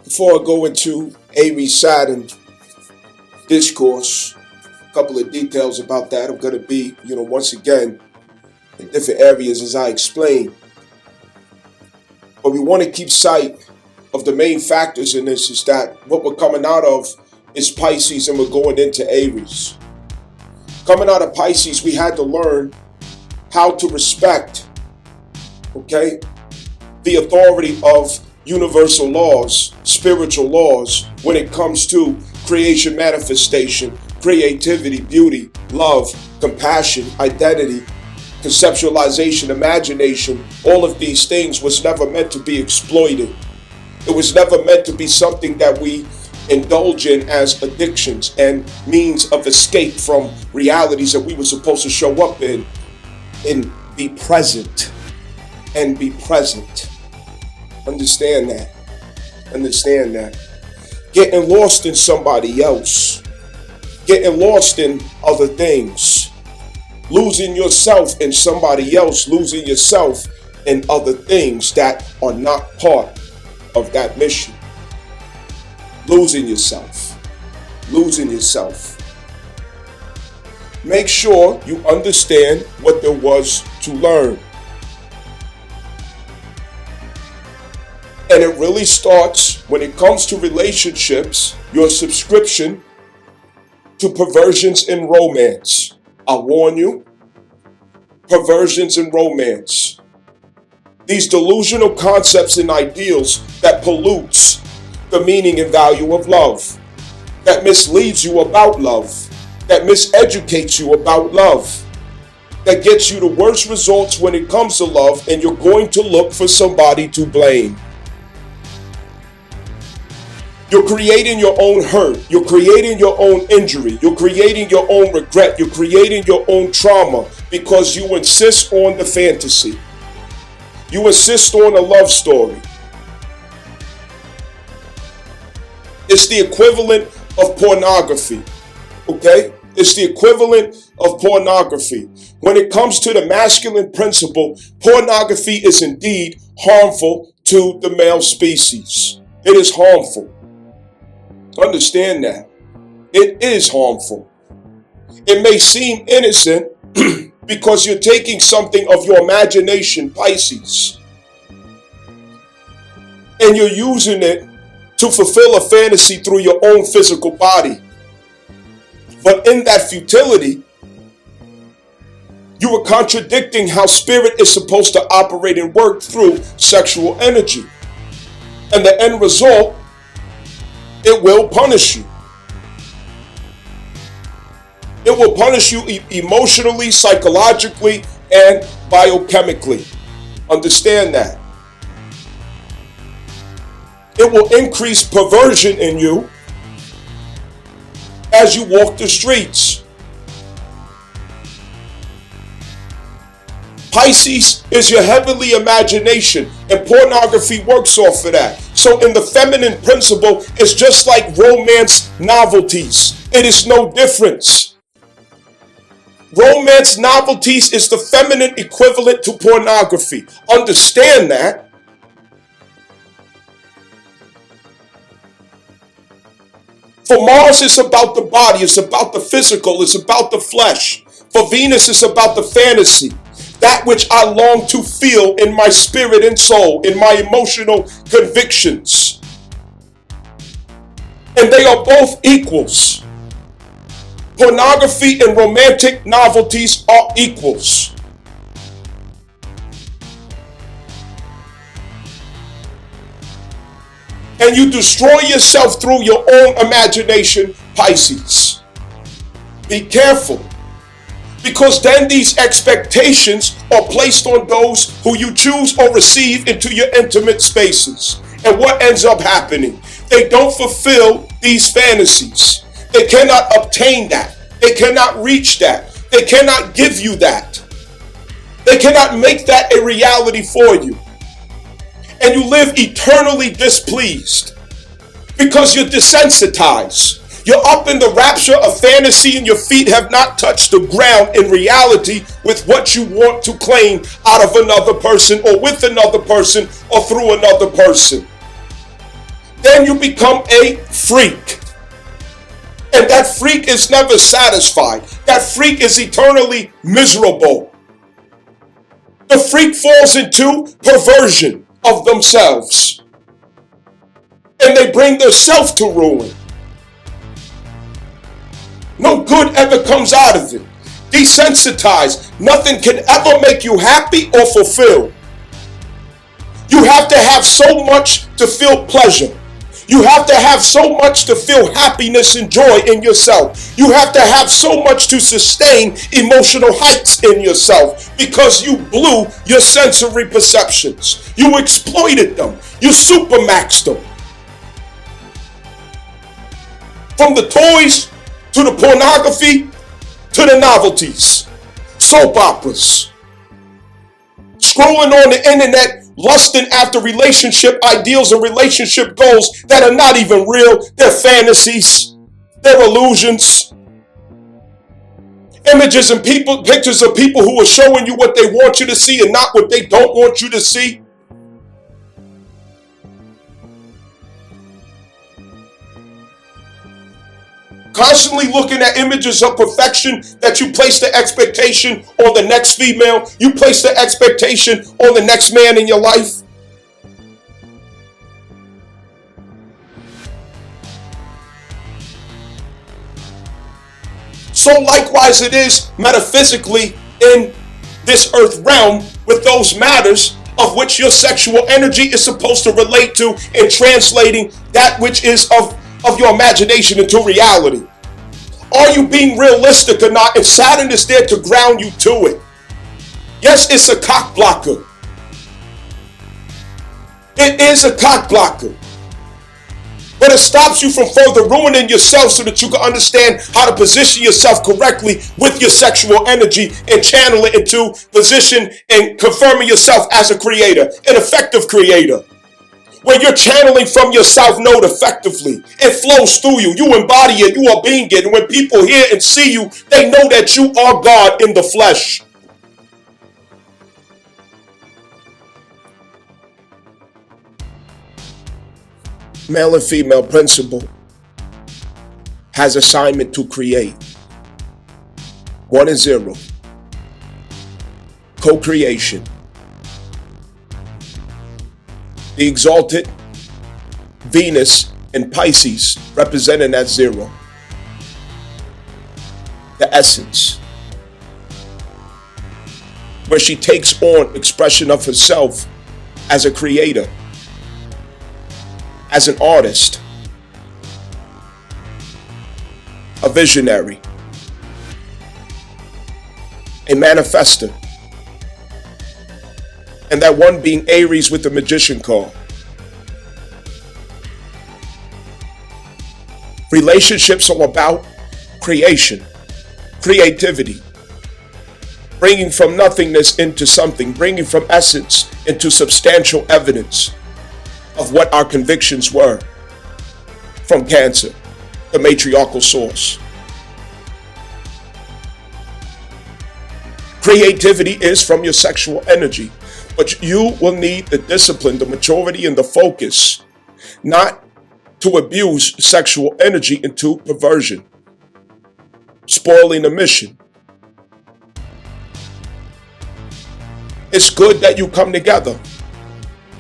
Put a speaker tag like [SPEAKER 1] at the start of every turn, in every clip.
[SPEAKER 1] Before I go into Aries Saturn discourse, a couple of details about that. I'm going to be, once again, in different areas as I explain. But we want to keep sight of the main factors in this is that what we're coming out of is Pisces and we're going into Aries. Coming out of Pisces, we had to learn how to respect, the authority of universal laws, spiritual laws, when it comes to creation, manifestation, creativity, beauty, love, compassion, identity, conceptualization, imagination. All of these things was never meant to be exploited. It was never meant to be something that we indulge in as addictions and means of escape from realities that we were supposed to show up in and be present and be present. Understand that. Understand that. Getting lost in somebody else. Getting lost in other things. Losing yourself in somebody else. Losing yourself in other things that are not part of that mission. Losing yourself. Losing yourself. Make sure you understand what there was to learn. And it really starts when it comes to relationships, your subscription to perversions in romance. I warn you, perversions in romance. These delusional concepts and ideals that pollutes the meaning and value of love, that misleads you about love, that miseducates you about love, that gets you the worst results when it comes to love, and you're going to look for somebody to blame. You're creating your own hurt. You're creating your own injury. You're creating your own regret. You're creating your own trauma because you insist on the fantasy. You insist on a love story. It's the equivalent of pornography, It's the equivalent of pornography. When it comes to the masculine principle, pornography is indeed harmful to the male species. It is harmful. Understand that. It is harmful. It may seem innocent because you're taking something of your imagination, Pisces, and you're using it to fulfill a fantasy through your own physical body. But in that futility, you are contradicting how spirit is supposed to operate and work through sexual energy. And the end result, it will punish you. It will punish you emotionally, psychologically, and biochemically. Understand that. It will increase perversion in you as you walk the streets. Pisces is your heavenly imagination, and pornography works off of that. So in the feminine principle, it's just like romance novelties. It is no difference. Romance novelties is the feminine equivalent to pornography. Understand that. For Mars, it's about the body, it's about the physical, it's about the flesh. For Venus, it's about the fantasy. That which I long to feel in my spirit and soul, in my emotional convictions. And they are both equals. Pornography and romantic novelties are equals. And you destroy yourself through your own imagination, Pisces. Be careful. Because then these expectations are placed on those who you choose or receive into your intimate spaces. And what ends up happening? They don't fulfill these fantasies. They cannot obtain that. They cannot reach that. They cannot give you that. They cannot make that a reality for you. And you live eternally displeased because you're desensitized. You're up in the rapture of fantasy and your feet have not touched the ground in reality with what you want to claim out of another person or with another person or through another person. Then and you become a freak. And that freak is never satisfied. That freak is eternally miserable. The freak falls into perversion of themselves. And they bring their self to ruin. No good ever comes out of it. Desensitized. Nothing can ever make you happy or fulfilled. You have to have so much to feel pleasure. You have to have so much to feel happiness and joy in yourself. You have to have so much to sustain emotional heights in yourself because you blew your sensory perceptions. You exploited them. You supermaxed them. From the toys to the pornography to the novelties, soap operas, scrolling on the internet, lusting after relationship ideals and relationship goals that are not even real. They're fantasies. They're illusions. Images and pictures of people who are showing you what they want you to see and not what they don't want you to see. Constantly looking at images of perfection that you place the expectation on the next female, you place the expectation on the next man in your life. So likewise it is metaphysically in this earth realm with those matters of which your sexual energy is supposed to relate to in translating that which is of your imagination into reality. Are you being realistic or not? And Saturn is there to ground you to it. Yes, it's a cock blocker. It is a cock blocker. But it stops you from further ruining yourself so that you can understand how to position yourself correctly with your sexual energy and channel it into position and confirming yourself as a creator, an effective creator. When you're channeling from your south node effectively, it flows through you. You embody it. You are being it. And when people hear and see you, they know that you are God in the flesh. Male and female principle has assignment to create. 1 and 0. Co-creation. The exalted Venus in Pisces representing that 0. The essence. Where she takes on expression of herself as a creator, as an artist, a visionary, a manifester. And that one being Aries with the Magician card. Relationships are about creation, creativity, bringing from nothingness into something, bringing from essence into substantial evidence of what our convictions were from Cancer, the matriarchal source. Creativity is from your sexual energy. But you will need the discipline, the maturity, and the focus not to abuse sexual energy into perversion, spoiling the mission. It's good that you come together.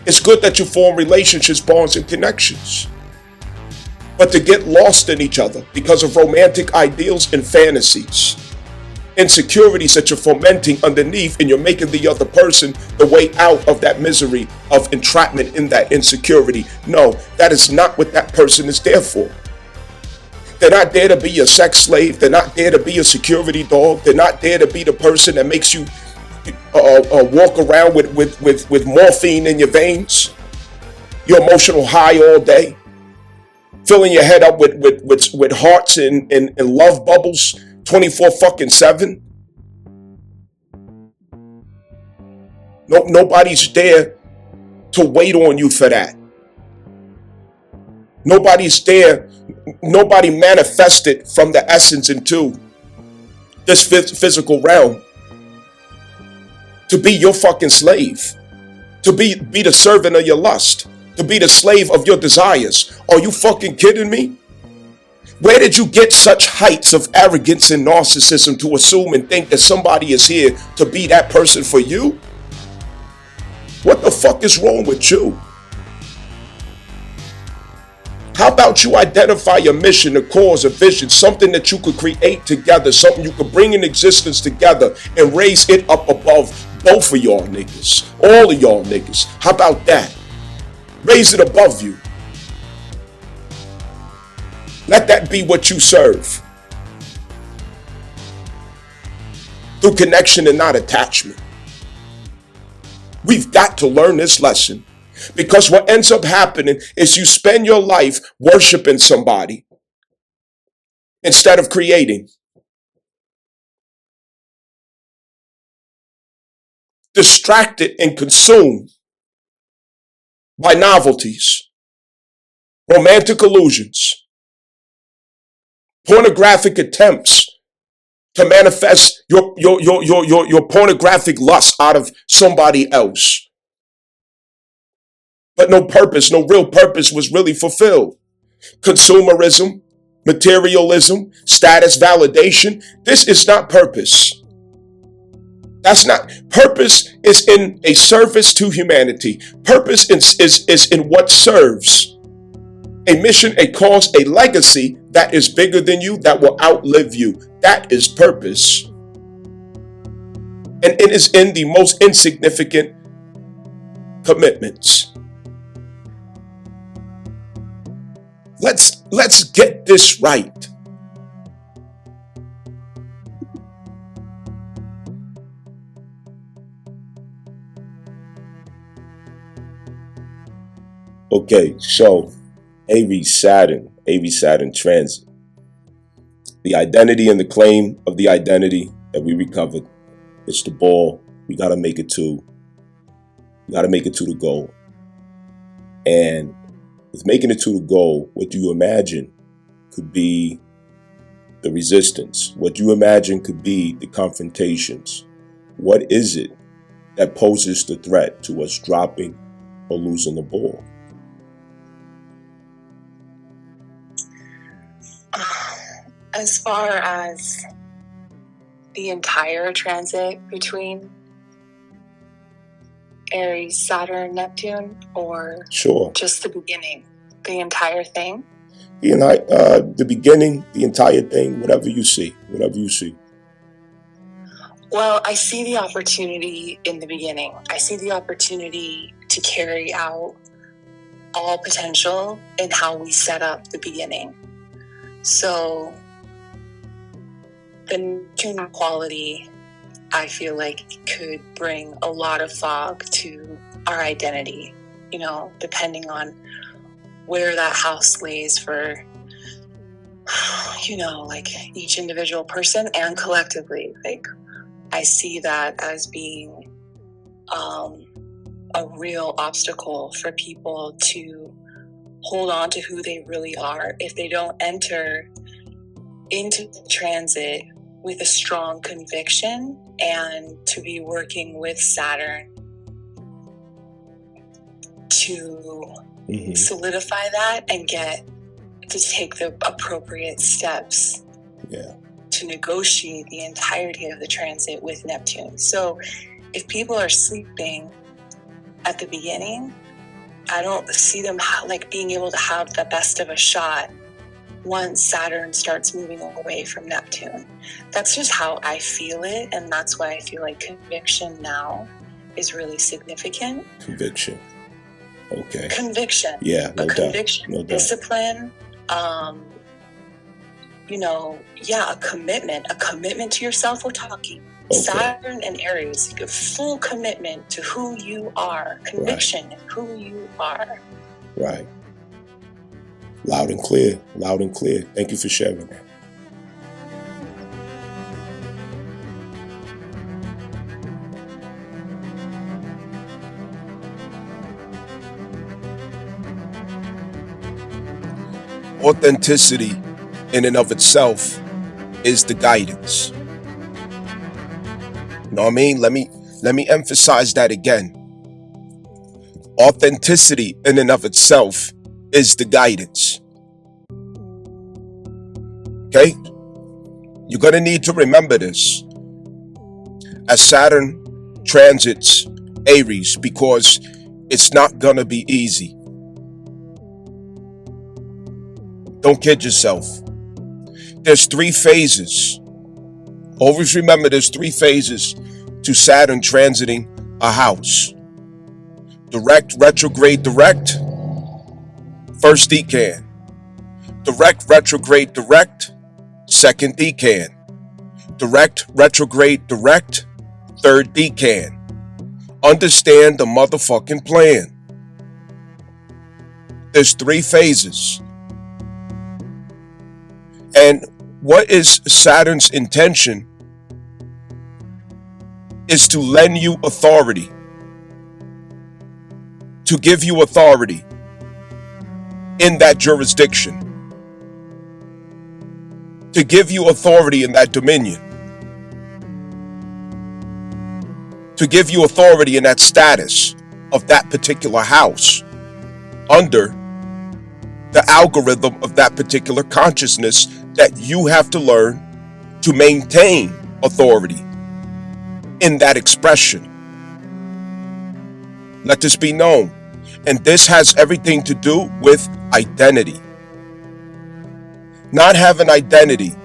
[SPEAKER 1] It's good that you form relationships, bonds, and connections. But to get lost in each other because of romantic ideals and fantasies, insecurities that you're fomenting underneath, and you're making the other person the way out of that misery of entrapment in that insecurity. No, that is not what that person is there for. They're not there to be your sex slave. They're not there to be a security dog. They're not there to be the person that makes you walk around with morphine in your veins, your emotional high all day, filling your head up with hearts and love bubbles 24/7. Nobody's there to wait on you for that. Nobody's there. Nobody manifested from the essence into this physical realm to be your fucking slave, to be the servant of your lust. to be the slave of your desires. Are you fucking kidding me? Where did you get such heights of arrogance and narcissism to assume and think that somebody is here to be that person for you? What the fuck is wrong with you? How about you identify a mission, a cause, a vision, something that you could create together, something you could bring in existence together and raise it up above both of y'all niggas, all of y'all niggas. How about that? Raise it above you. Let that be what you serve. Through connection and not attachment. We've got to learn this lesson. Because what ends up happening is you spend your life worshiping somebody instead of creating. Distracted and consumed by novelties, romantic illusions, pornographic attempts to manifest your pornographic lust out of somebody else. But no purpose, no real purpose was really fulfilled. Consumerism, materialism, status validation. This is not purpose. That's not. Purpose is in a service to humanity. Purpose is in what serves. A mission, a cause, a legacy that is bigger than you, that will outlive you. That is purpose. And it is in the most insignificant commitments. Let's get this right. Okay, so Aries Saturn transit. The identity and the claim of the identity that we recovered. It's the ball. We gotta make it to the goal. And with making it to the goal, what you imagine could be the resistance. What you imagine could be the confrontations. What is it that poses the threat to us dropping or losing the ball?
[SPEAKER 2] As far as the entire transit between Aries, Saturn, Neptune, or
[SPEAKER 1] sure,
[SPEAKER 2] just the beginning, the entire thing?
[SPEAKER 1] The beginning, the entire thing, whatever you see.
[SPEAKER 2] Well, I see the opportunity in the beginning. I see the opportunity to carry out all potential in how we set up the beginning. So the Neptune quality, I feel like, could bring a lot of fog to our identity, depending on where that house lays for, like each individual person and collectively. Like, I see that as being a real obstacle for people to hold on to who they really are if they don't enter into the transit with a strong conviction and to be working with Saturn to solidify that and get to take the appropriate steps to negotiate the entirety of the transit with Neptune. So if people are sleeping at the beginning, I don't see them like being able to have the best of a shot once Saturn starts moving away from Neptune. That's just how I feel it, and that's why I feel like conviction now is really significant.
[SPEAKER 1] Conviction. Okay.
[SPEAKER 2] Conviction.
[SPEAKER 1] Yeah, no doubt.
[SPEAKER 2] Conviction,
[SPEAKER 1] No doubt.
[SPEAKER 2] Discipline, a commitment to yourself. We're talking Saturn and Aries, a full commitment to who you are. Conviction in who you are.
[SPEAKER 1] Right. Loud and clear. Thank you for sharing that. Authenticity in and of itself is the guidance. You know what I mean? Let me emphasize that again. Authenticity in and of itself is the guidance. Okay? You're going to need to remember this as Saturn transits Aries, because it's not going to be easy. Don't kid yourself. There's 3 phases. Always remember there's 3 phases to Saturn transiting a house. Direct, retrograde, direct. First decan. Direct, retrograde, direct. Second decan. Direct, retrograde, direct. Third decan. Understand the motherfucking plan. There's 3 phases. And what is Saturn's intention is to lend you authority. To give you authority in that jurisdiction. To give you authority in that dominion. To give you authority in that status of that particular house under the algorithm of that particular consciousness that you have to learn to maintain authority in that expression. Let this be known. And this has everything to do with identity. Not having identity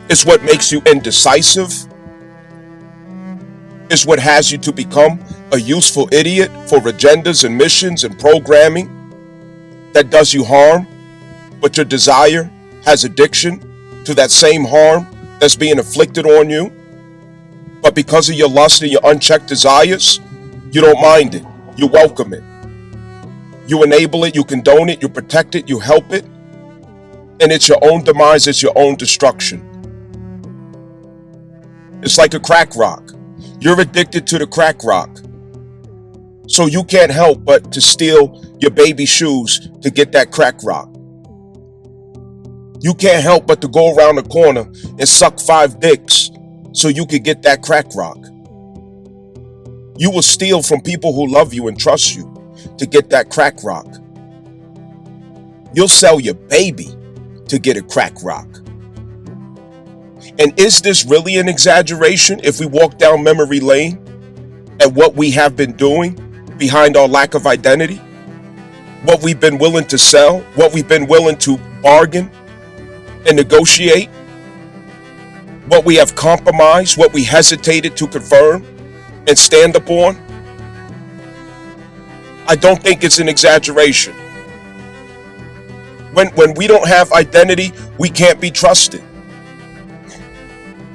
[SPEAKER 1] is what makes you indecisive. Is what has you to become a useful idiot for agendas and missions and programming that does you harm, but your desire has addiction to that same harm that's being inflicted on you. But because of your lust and your unchecked desires, you don't mind it. You welcome it. You enable it, you condone it, you protect it, you help it. And it's your own demise, it's your own destruction. It's like a crack rock. You're addicted to the crack rock. So you can't help but to steal your baby shoes to get that crack rock. You can't help but to go around the corner and suck 5 dicks so you could get that crack rock. You will steal from people who love you and trust you to get that crack rock. You'll sell your baby to get a crack rock. And is this really an exaggeration if we walk down memory lane at what we have been doing behind our lack of identity? What we've been willing to sell, what we've been willing to bargain and negotiate, what we have compromised, what we hesitated to confirm and stand upon? I don't think it's an exaggeration. When we don't have identity, we can't be trusted.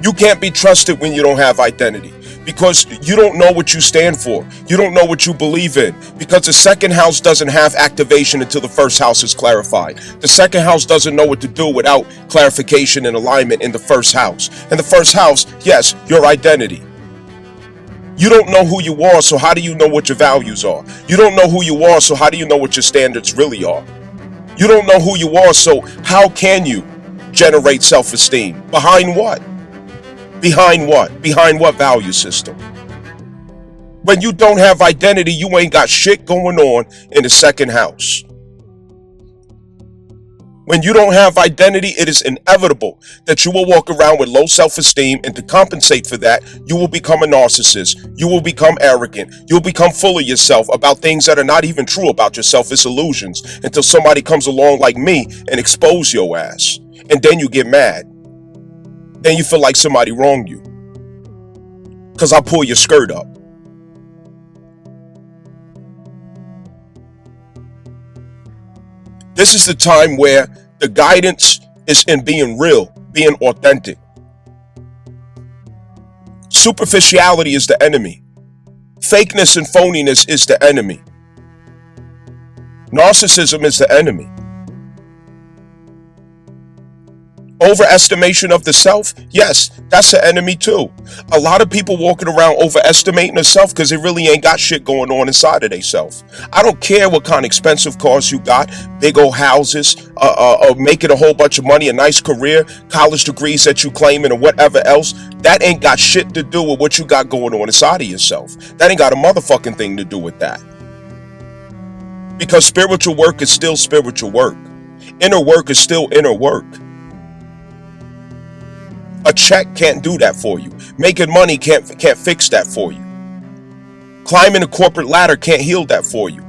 [SPEAKER 1] You can't be trusted when you don't have identity, because you don't know what you stand for. You don't know what you believe in, because the second house doesn't have activation until the first house is clarified. The second house doesn't know what to do without clarification and alignment in the first house. And the first house, yes, your identity. You don't know who you are, so how do you know what your values are? You don't know who you are, so how do you know what your standards really are? You don't know who you are, so how can you generate self-esteem? Behind what? Behind what? Behind what value system? When you don't have identity, you ain't got shit going on in the second house. When you don't have identity, it is inevitable that you will walk around with low self-esteem, and to compensate for that, you will become a narcissist. You will become arrogant. You'll become full of yourself about things that are not even true about yourself. It's illusions until somebody comes along like me and expose your ass. And then you get mad. Then you feel like somebody wronged you because I pull your skirt up. This is the time where the guidance is in being real, being authentic. Superficiality is the enemy. Fakeness and phoniness is the enemy. Narcissism is the enemy. Overestimation of the self, yes, that's an enemy too. A lot of people walking around overestimating the self because they really ain't got shit going on inside of themselves. I don't care what kind of expensive cars you got, big old houses, making a whole bunch of money, a nice career, college degrees that you claiming, or whatever else. That ain't got shit to do with what you got going on inside of yourself. That ain't got a motherfucking thing to do with that. Because spiritual work is still spiritual work. Inner work is still inner work. A check can't do that for you. Making money can't fix that for you. Climbing a corporate ladder can't heal that for you.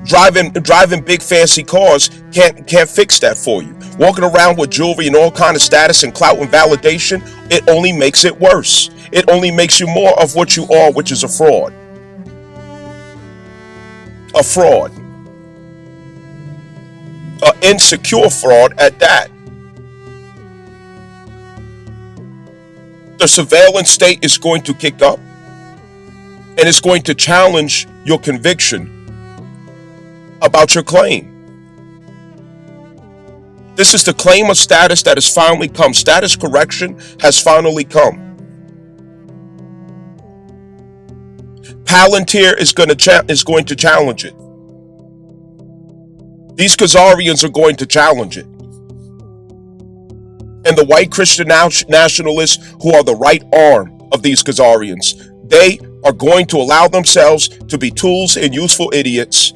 [SPEAKER 1] Driving big fancy cars can't fix that for you. Walking around with jewelry and all kind of status and clout and validation, it only makes it worse. It only makes you more of what you are, which is a fraud. A fraud. An insecure fraud at that. The surveillance state is going to kick up, and it's going to challenge your conviction about your claim. This is the claim of status that has finally come. Status correction has finally come. Palantir is going to challenge it. These Khazarians are going to challenge it. And the white Christian nationalists, who are the right arm of these Khazarians, they are going to allow themselves to be tools and useful idiots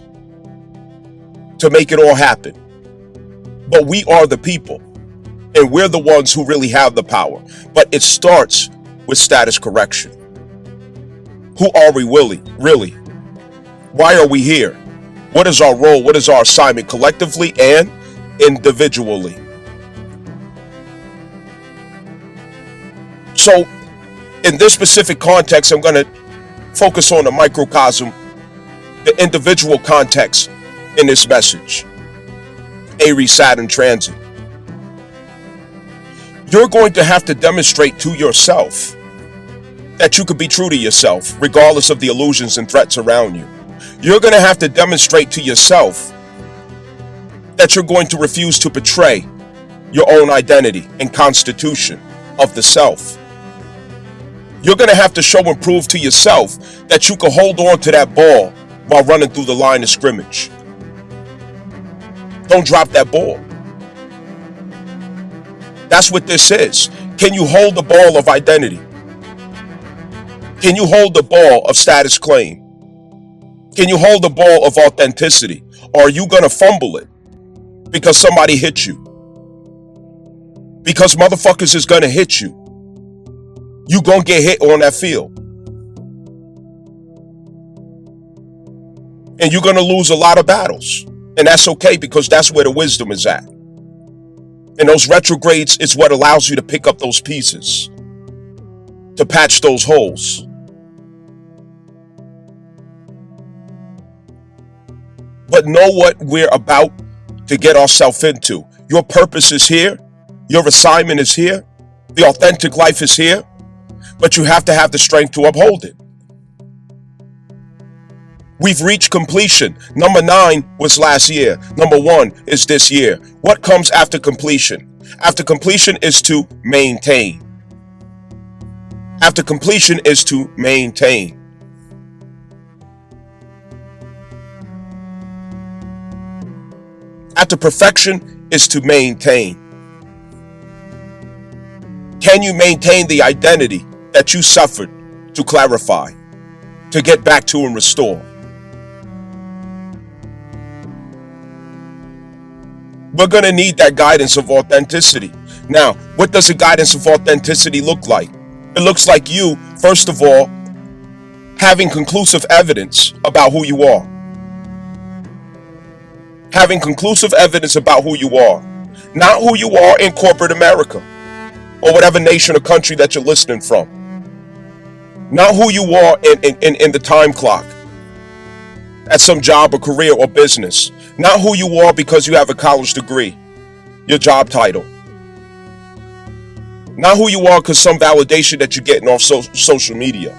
[SPEAKER 1] to make it all happen. But we are the people, and we're the ones who really have the power. But it starts with status correction. Who are we really? Why are we here? What is our role? What is our assignment collectively and individually? So, in this specific context, I'm going to focus on the microcosm, the individual context in this message. Aries Saturn transit. You're going to have to demonstrate to yourself that you could be true to yourself, regardless of the illusions and threats around you. You're going to have to demonstrate to yourself that you're going to refuse to betray your own identity and constitution of the self. You're going to have to show and prove to yourself that you can hold on to that ball while running through the line of scrimmage. Don't drop that ball. That's what this is. Can you hold the ball of identity? Can you hold the ball of status claim? Can you hold the ball of authenticity? Or are you going to fumble it because somebody hit you? Because motherfuckers is going to hit you. You gonna get hit on that field. And you're gonna lose a lot of battles. And that's okay, because that's where the wisdom is at. And those retrogrades is what allows you to pick up those pieces, to patch those holes. But know what we're about to get ourselves into. Your purpose is here. Your assignment is here. The authentic life is here. But you have to have the strength to uphold it. We've reached completion. Number 9 was last year. Number 1 is this year. What comes after completion? After completion is to maintain. After completion is to maintain. After perfection is to maintain. Can you maintain the identity that you suffered to clarify, to get back to and restore? We're going to need that guidance of authenticity. Now, what does the guidance of authenticity look like? It looks like you, first of all, having conclusive evidence about who you are. Having conclusive evidence about who you are. Not who you are in corporate America or whatever nation or country that you're listening from. Not who you are in the time clock at some job or career or business. Not who you are because you have a college degree, your job title. Not who you are because some validation that you're getting off social media.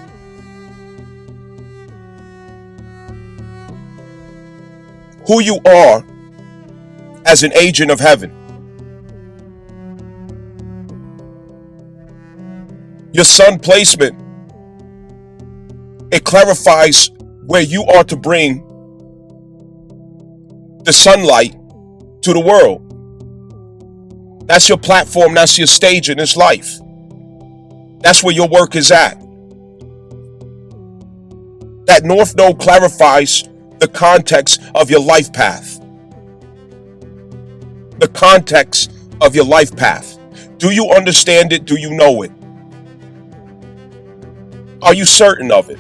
[SPEAKER 1] Who you are as an agent of heaven. Your sun placement, it clarifies where you are to bring the sunlight to the world. That's your platform. That's your stage in this life. That's where your work is at. That North Node clarifies the context of your life path. The context of your life path. Do you understand it? Do you know it? Are you certain of it?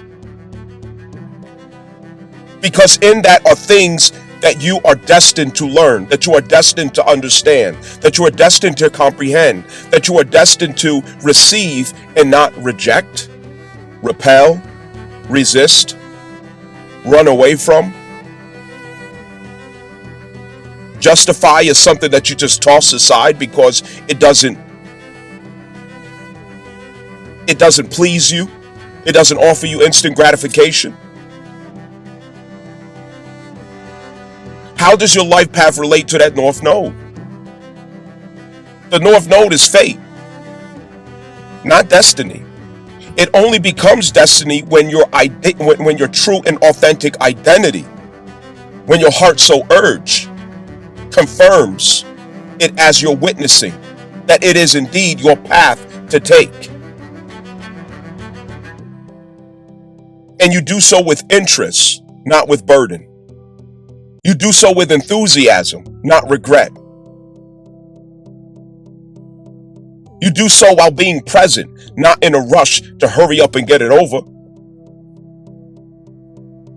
[SPEAKER 1] Because in that are things that you are destined to learn, that you are destined to understand, that you are destined to comprehend, that you are destined to receive and not reject, repel, resist, run away from. Justify is something that you just toss aside because it doesn't please you. It doesn't offer you instant gratification. How does your life path relate to that North Node? The North Node is fate, not destiny. It only becomes destiny when your true and authentic identity, when your heart so urge, confirms it as your witnessing that it is indeed your path to take. And you do so with interest, not with burden. You do so with enthusiasm, not regret. You do so while being present, not in a rush to hurry up and get it over.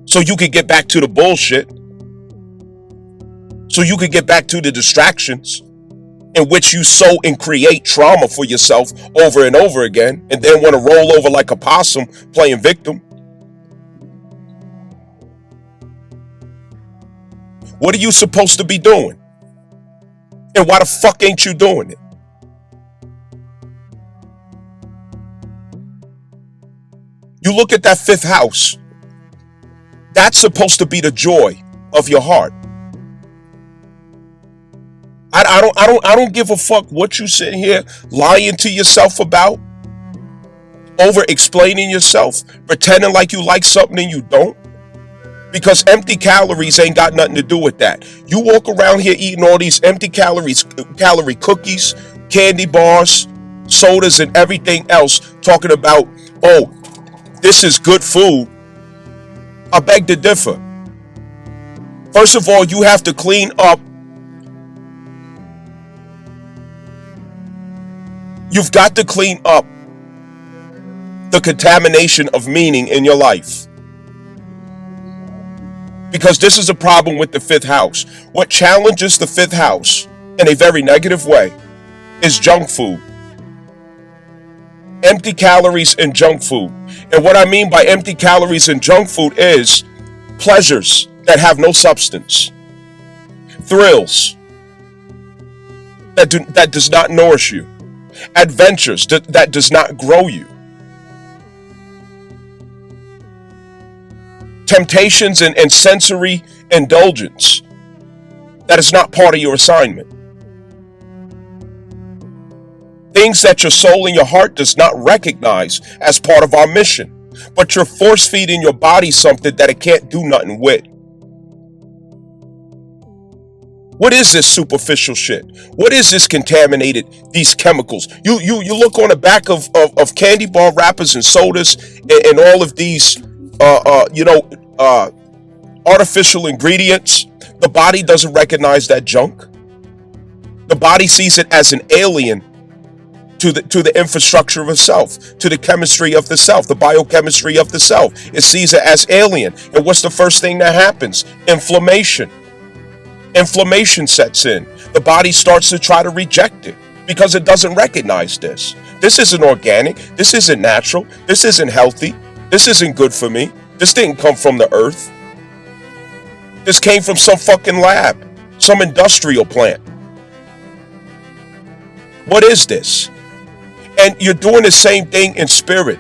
[SPEAKER 1] So you could get back to the bullshit. So you could get back to the distractions in which you sow and create trauma for yourself over and over again, and then want to roll over like a possum playing victim. What are you supposed to be doing? And why the fuck ain't you doing it? You look at that fifth house. That's supposed to be the joy of your heart. I don't give a fuck what you sit here lying to yourself about, over explaining yourself, pretending like you like something and you don't. Because empty calories ain't got nothing to do with that. You walk around here eating all these empty calorie cookies, candy bars, sodas, and everything else, talking about, oh, this is good food. I beg to differ. First of all, you have to clean up. You've got to clean up the contamination of meaning in your life. Because this is a problem with the fifth house. What challenges the fifth house in a very negative way is junk food. Empty calories and junk food. And what I mean by empty calories and junk food is pleasures that have no substance. Thrills that does not nourish you. Adventures that does not grow you. Temptations and sensory indulgence that is not part of your assignment. Things that your soul and your heart does not recognize as part of our mission, but you're force feeding your body something that it can't do nothing with. What is this superficial shit? What is this contaminated, these chemicals? You look on the back of candy bar wrappers and sodas and all of these artificial ingredients. The body doesn't recognize that junk. The body sees it as an alien to the infrastructure of itself, to the chemistry of the self, the biochemistry of the self. It sees it as alien. And what's the first thing that happens? Inflammation. Inflammation sets in. The body starts to try to reject it because it doesn't recognize this. This isn't organic. This isn't natural. This isn't healthy. This isn't good for me. This didn't come from the earth. This came from some fucking lab, some industrial plant. What is this? And you're doing the same thing in spirit.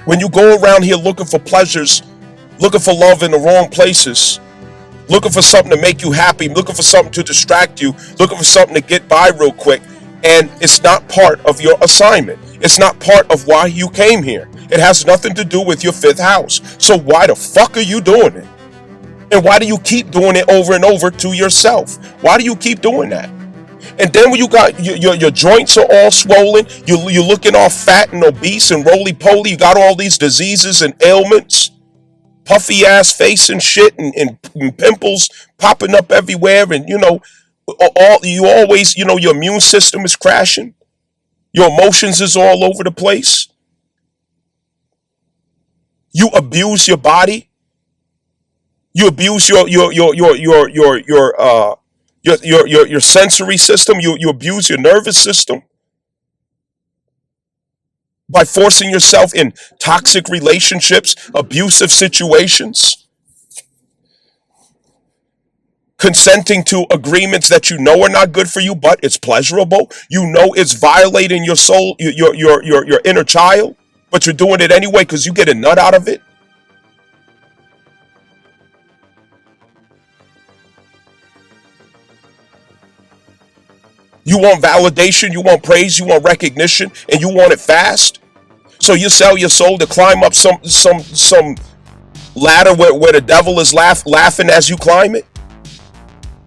[SPEAKER 1] When you go around here looking for pleasures, looking for love in the wrong places, looking for something to make you happy, looking for something to distract you, looking for something to get by real quick, and it's not part of your assignment. It's not part of why you came here. It has nothing to do with your fifth house. So why the fuck are you doing it? And why do you keep doing it over and over to yourself? Why do you keep doing that? And then when you got your joints are all swollen, you're looking all fat and obese and roly-poly, you got all these diseases and ailments, puffy ass face and shit, and pimples popping up everywhere, and you always, your immune system is crashing, your emotions is all over the place, you abuse your body, you abuse your sensory system, you abuse your nervous system by forcing yourself in toxic relationships, abusive situations, consenting to agreements that you know are not good for you, but it's pleasurable. You know it's violating your soul, your inner child, but you're doing it anyway because you get a nut out of it. You want validation, you want praise, you want recognition, and you want it fast. So you sell your soul to climb up some ladder where the devil is laughing as you climb it.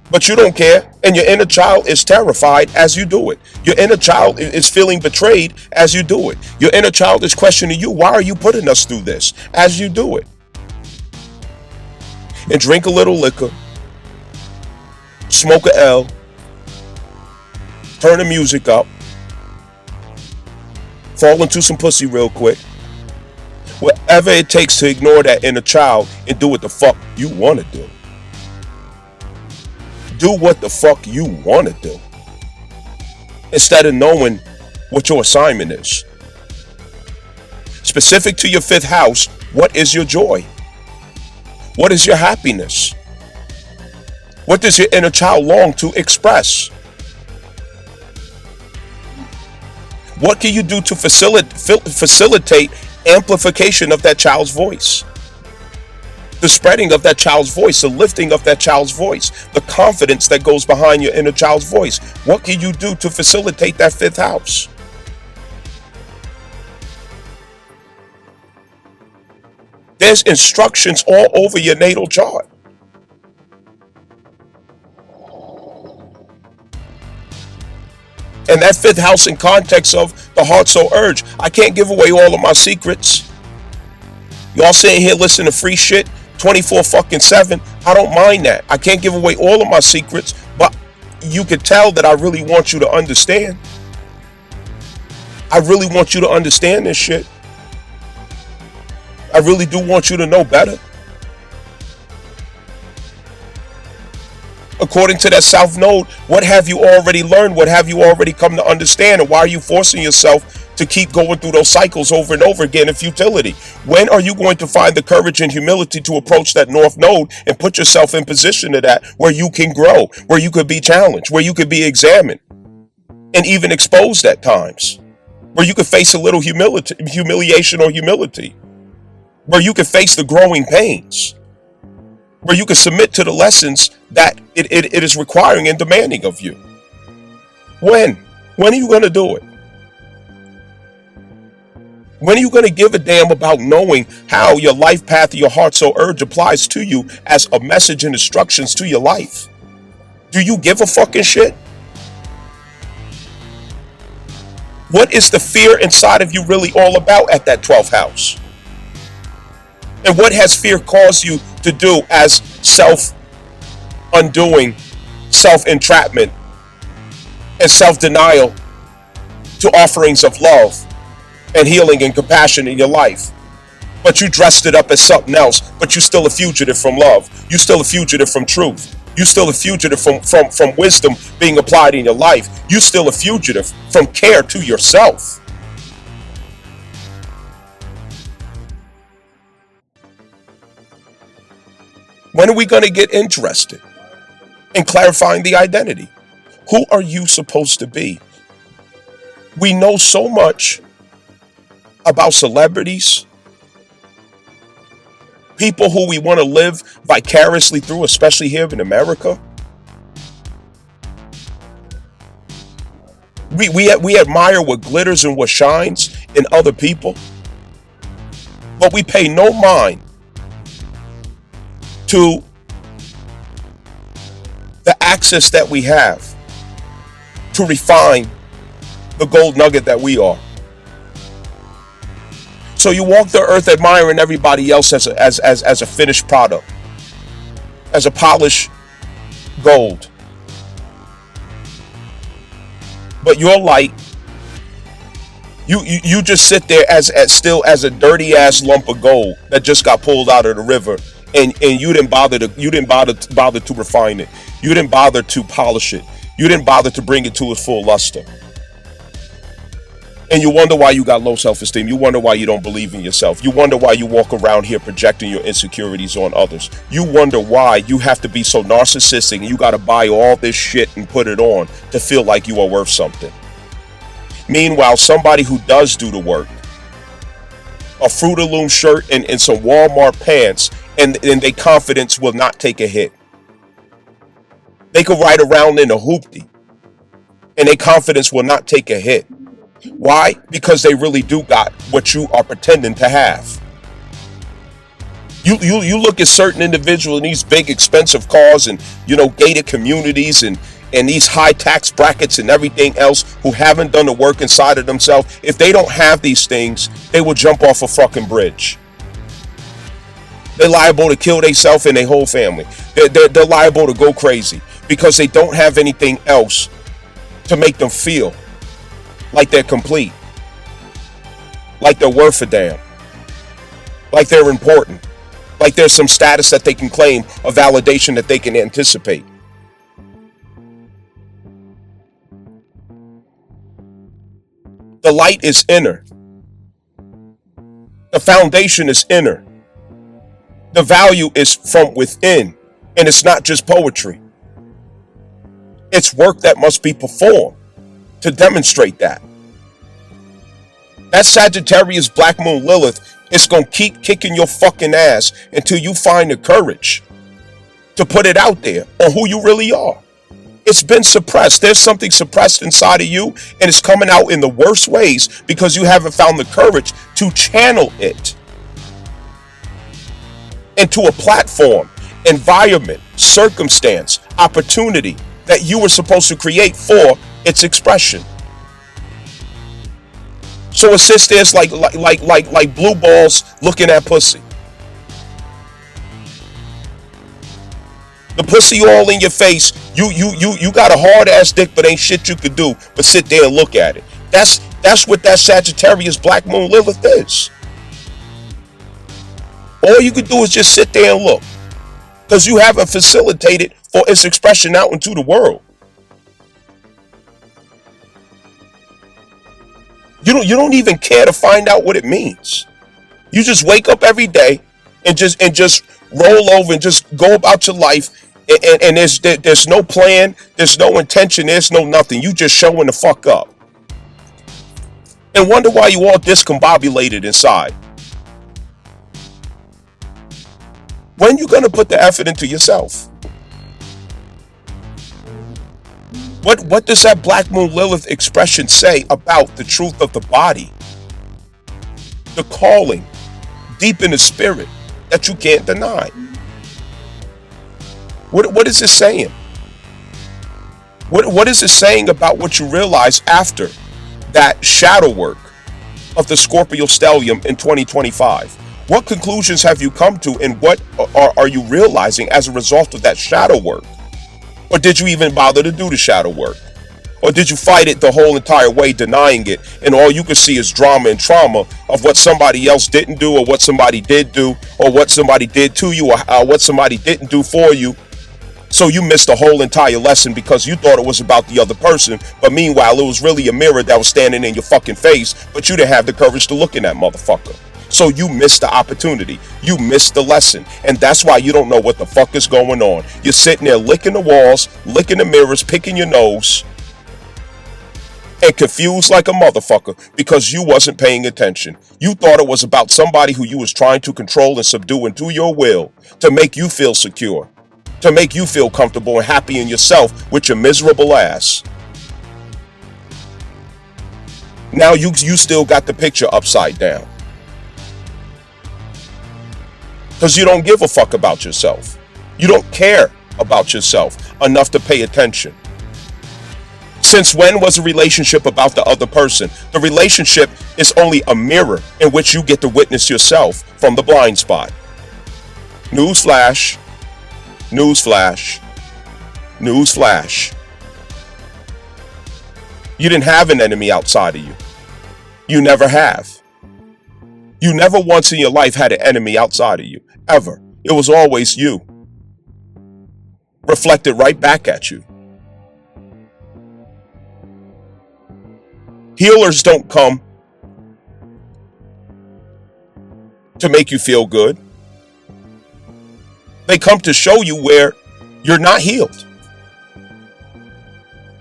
[SPEAKER 1] But you don't care, and your inner child is terrified as you do it. Your inner child is feeling betrayed as you do it. Your inner child is questioning you, why are you putting us through this, as you do it. And drink a little liquor, smoke a L, turn the music up, fall into some pussy real quick. Whatever it takes to ignore that inner child and do what the fuck you want to do. Do what the fuck you want to do. Instead of knowing what your assignment is. Specific to your fifth house, what is your joy? What is your happiness? What does your inner child long to express? What can you do to facilitate amplification of that child's voice? The spreading of that child's voice, the lifting of that child's voice, the confidence that goes behind your inner child's voice. What can you do to facilitate that fifth house? There's instructions all over your natal chart. And that fifth house in context of the heart soul urge. I can't give away all of my secrets. Y'all sitting here listening to free shit 24/7. I don't mind that. I can't give away all of my secrets, but you can tell that I really want you to understand. I really want you to understand this shit. I really do want you to know better. According to that South Node, what have you already learned? What have you already come to understand? And why are you forcing yourself to keep going through those cycles over and over again in futility? When are you going to find the courage and humility to approach that North Node and put yourself in position to that where you can grow, where you could be challenged, where you could be examined and even exposed at times, where you could face a little humiliation or humility, where you could face the growing pains, where you can submit to the lessons that it is requiring and demanding of you? When are you going to do it? When are you going to give a damn about knowing how your life path, your heart soul urge applies to you as a message and instructions to your life? Do you give a fucking shit? What is the fear inside of you really all about at that 12th house? And what has fear caused you to do as self-undoing, self-entrapment, and self-denial to offerings of love and healing and compassion in your life? But you dressed it up as something else, but you're still a fugitive from love. You're still a fugitive from truth. You're still a fugitive from wisdom being applied in your life. You're still a fugitive from care to yourself. When are we going to get interested in clarifying the identity? Who are you supposed to be? We know so much about celebrities, people who we want to live vicariously through, especially here in America. We admire what glitters and what shines in other people, but we pay no mind to the access that we have to refine the gold nugget that we are. So you walk the earth admiring everybody else as a finished product, as a polished gold. But your light, you just sit there as still as a dirty ass lump of gold that just got pulled out of the river, and you didn't bother to refine it. You didn't bother to polish it. You didn't bother to bring it to its full luster. And you wonder why you got low self-esteem. You wonder why you don't believe in yourself. You wonder why you walk around here projecting your insecurities on others. You wonder why you have to be so narcissistic and you got to buy all this shit and put it on to feel like you are worth something. Meanwhile, somebody who does do the work, a Fruit of Loom shirt and some Walmart pants, and their confidence will not take a hit. They could ride around in a hoopty and their confidence will not take a hit. Why? Because they really do got what you are pretending to have. You look at certain individuals in these big expensive cars and gated communities and these high tax brackets and everything else who haven't done the work inside of themselves. If they don't have these things, they will jump off a fucking bridge. They're liable to kill themselves and their whole family. They're liable to go crazy because they don't have anything else to make them feel like they're complete, like they're worth a damn, like they're important, like there's some status that they can claim, a validation that they can anticipate. The light is inner. The foundation is inner. The value is from within, and it's not just poetry. It's work that must be performed to demonstrate that. That Sagittarius Black Moon Lilith is going to keep kicking your fucking ass until you find the courage to put it out there on who you really are. It's been suppressed. There's something suppressed inside of you, and it's coming out in the worst ways because you haven't found the courage to channel it into a platform, environment, circumstance, opportunity that you were supposed to create for its expression. So it sits there like blue balls looking at pussy. The pussy all in your face. You got a hard ass dick, but ain't shit you could do but sit there and look at it. That's what that Sagittarius Black Moon Lilith is. All you could do is just sit there and look, because you haven't facilitated for its expression out into the world. You don't even care to find out what it means. You just wake up every day and just roll over and just go about your life, and there's no plan, there's no intention, there's no nothing. You just showing the fuck up. And wonder why you all discombobulated inside. When you gonna put the effort into yourself? What does that Black Moon Lilith expression say about the truth of the body? The calling deep in the spirit that you can't deny. What is it saying? What is it saying about what you realize after that shadow work of the Scorpio stellium in 2025? What conclusions have you come to, and what are you realizing as a result of that shadow work? Or did you even bother to do the shadow work? Or did you fight it the whole entire way, denying it, and all you could see is drama and trauma of what somebody else didn't do, or what somebody did do, or what somebody did to you, or what somebody didn't do for you? So you missed the whole entire lesson because you thought it was about the other person, but meanwhile it was really a mirror that was standing in your fucking face, but you didn't have the courage to look in that motherfucker. So you missed the opportunity. You missed the lesson. And that's why you don't know what the fuck is going on. You're sitting there licking the walls, licking the mirrors, picking your nose, and confused like a motherfucker because you wasn't paying attention. You thought it was about somebody who you was trying to control and subdue into your will to make you feel secure, to make you feel comfortable and happy in yourself with your miserable ass. Now you still got the picture upside down. Because you don't give a fuck about yourself. You don't care about yourself enough to pay attention. Since when was a relationship about the other person? The relationship is only a mirror in which you get to witness yourself from the blind spot. Newsflash, newsflash, newsflash. You didn't have an enemy outside of you. You never have. You never once in your life had an enemy outside of you, ever. It was always you. Reflected right back at you. Healers don't come to make you feel good. They come to show you where you're not healed.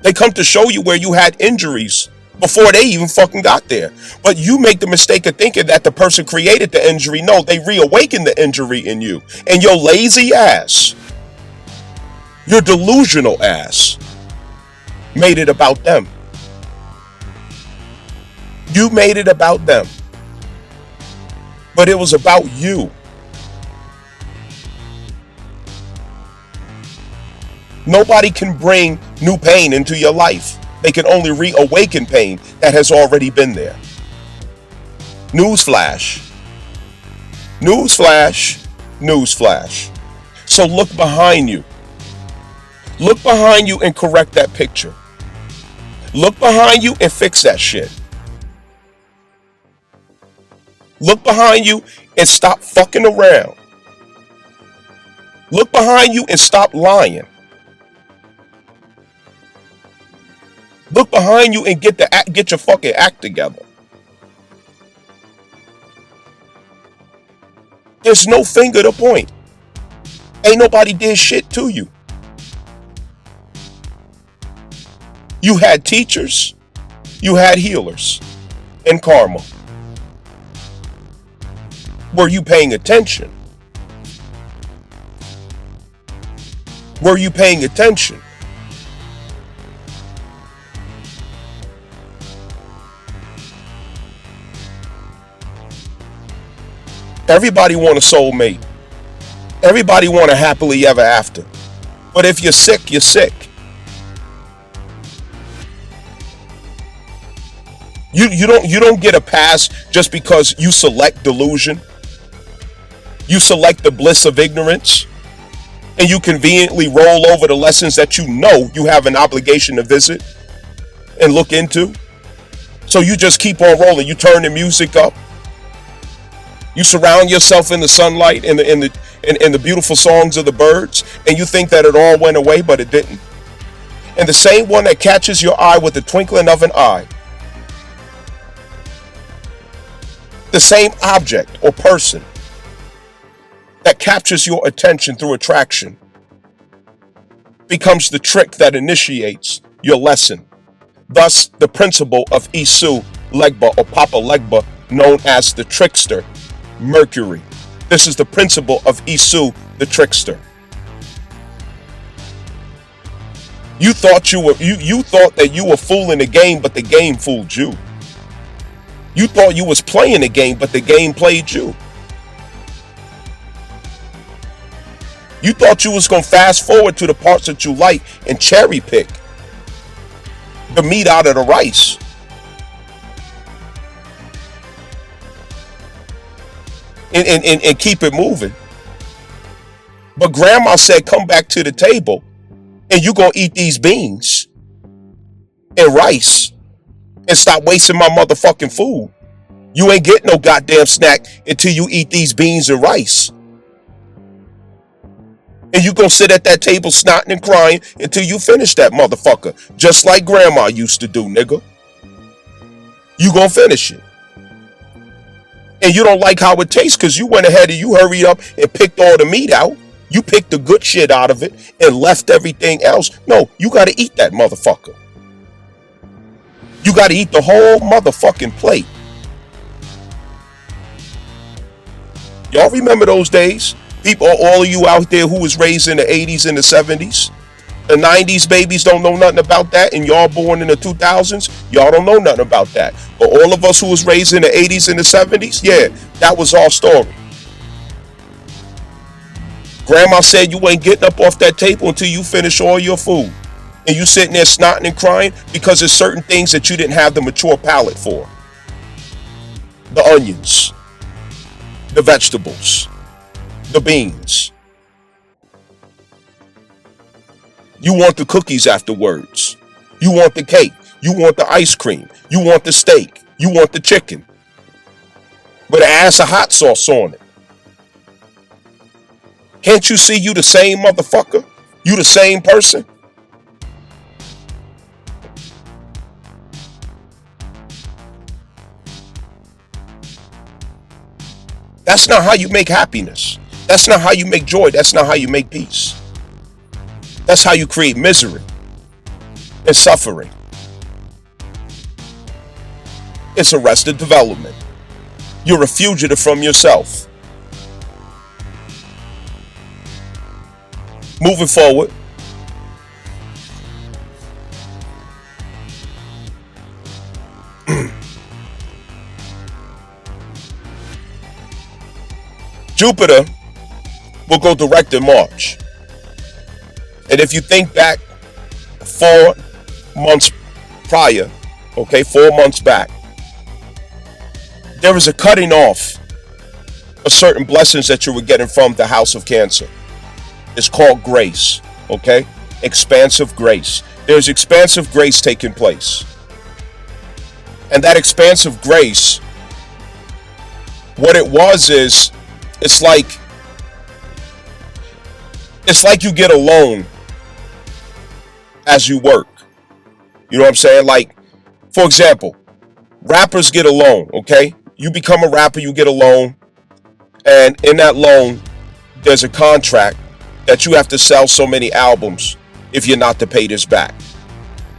[SPEAKER 1] They come to show you where you had injuries before they even fucking got there. But you make the mistake of thinking that the person created the injury. No, they reawakened the injury in you. And your lazy ass, your delusional ass, made it about them. You made it about them. But it was about you. Nobody can bring new pain into your life. They can only reawaken pain that has already been there. Newsflash. Newsflash. Newsflash. So look behind you. Look behind you and correct that picture. Look behind you and fix that shit. Look behind you and stop fucking around. Look behind you and stop lying. Look behind you and get your fucking act together. There's no finger to point. Ain't nobody did shit to you. You had teachers, you had healers, and karma. Were you paying attention? Were you paying attention? Everybody want a soulmate. Everybody want a happily ever after. But if you're sick, you're sick. You don't get a pass just because you select delusion. You select the bliss of ignorance. And you conveniently roll over the lessons that you know you have an obligation to visit and look into. So you just keep on rolling. You turn the music up. You surround yourself in the sunlight and the beautiful songs of the birds, and you think that it all went away, but it didn't. And the same one that catches your eye with the twinkling of an eye, the same object or person that captures your attention through attraction, becomes the trick that initiates your lesson. Thus, the principle of Isu Legba or Papa Legba, known as the trickster, Mercury. This is the principle of Isu, the trickster. You thought that you were fooling the game, but the game fooled you. You thought you was playing the game, but the game played you. You thought you was gonna fast forward to the parts that you like and cherry pick the meat out of the rice. And keep it moving. But grandma said, come back to the table and you gonna eat these beans and rice and stop wasting my motherfucking food. You ain't getting no goddamn snack until you eat these beans and rice. And you gonna sit at that table snotting and crying until you finish that motherfucker. Just like grandma used to do, nigga. You gonna finish it. And you don't like how it tastes because you went ahead and you hurried up and picked all the meat out. You picked the good shit out of it and left everything else. No, you got to eat that motherfucker. You got to eat the whole motherfucking plate. Y'all remember those days? People, all of you out there who was raised in the 80s and the 70s, The 90s babies don't know nothing about that, and y'all born in the 2000s, y'all don't know nothing about that. But all of us who was raised in the 80s and the 70s, yeah, that was our story. Grandma said you ain't getting up off that table until you finish all your food. And you sitting there snotting and crying because there's certain things that you didn't have the mature palate for. The onions, the vegetables, the beans. You want the cookies afterwards. You want the cake. You want the ice cream. You want the steak. You want the chicken. With an ass of hot sauce on it. Can't you see you the same motherfucker? You the same person? That's not how you make happiness. That's not how you make joy. That's not how you make peace. That's how you create misery and suffering. It's arrested development. You're a fugitive from yourself. Moving forward. Jupiter will go direct in March. And if you think back 4 months prior, 4 months back, there was a cutting off of certain blessings that you were getting from the house of Cancer. It's called grace, expansive grace. There's expansive grace taking place. And that expansive grace, what it was is, it's like you get a loan as you work. You know what I'm saying? Like, for example, rappers get a loan, You become a rapper, you get a loan. And in that loan, there's a contract that you have to sell so many albums if you're not to pay this back.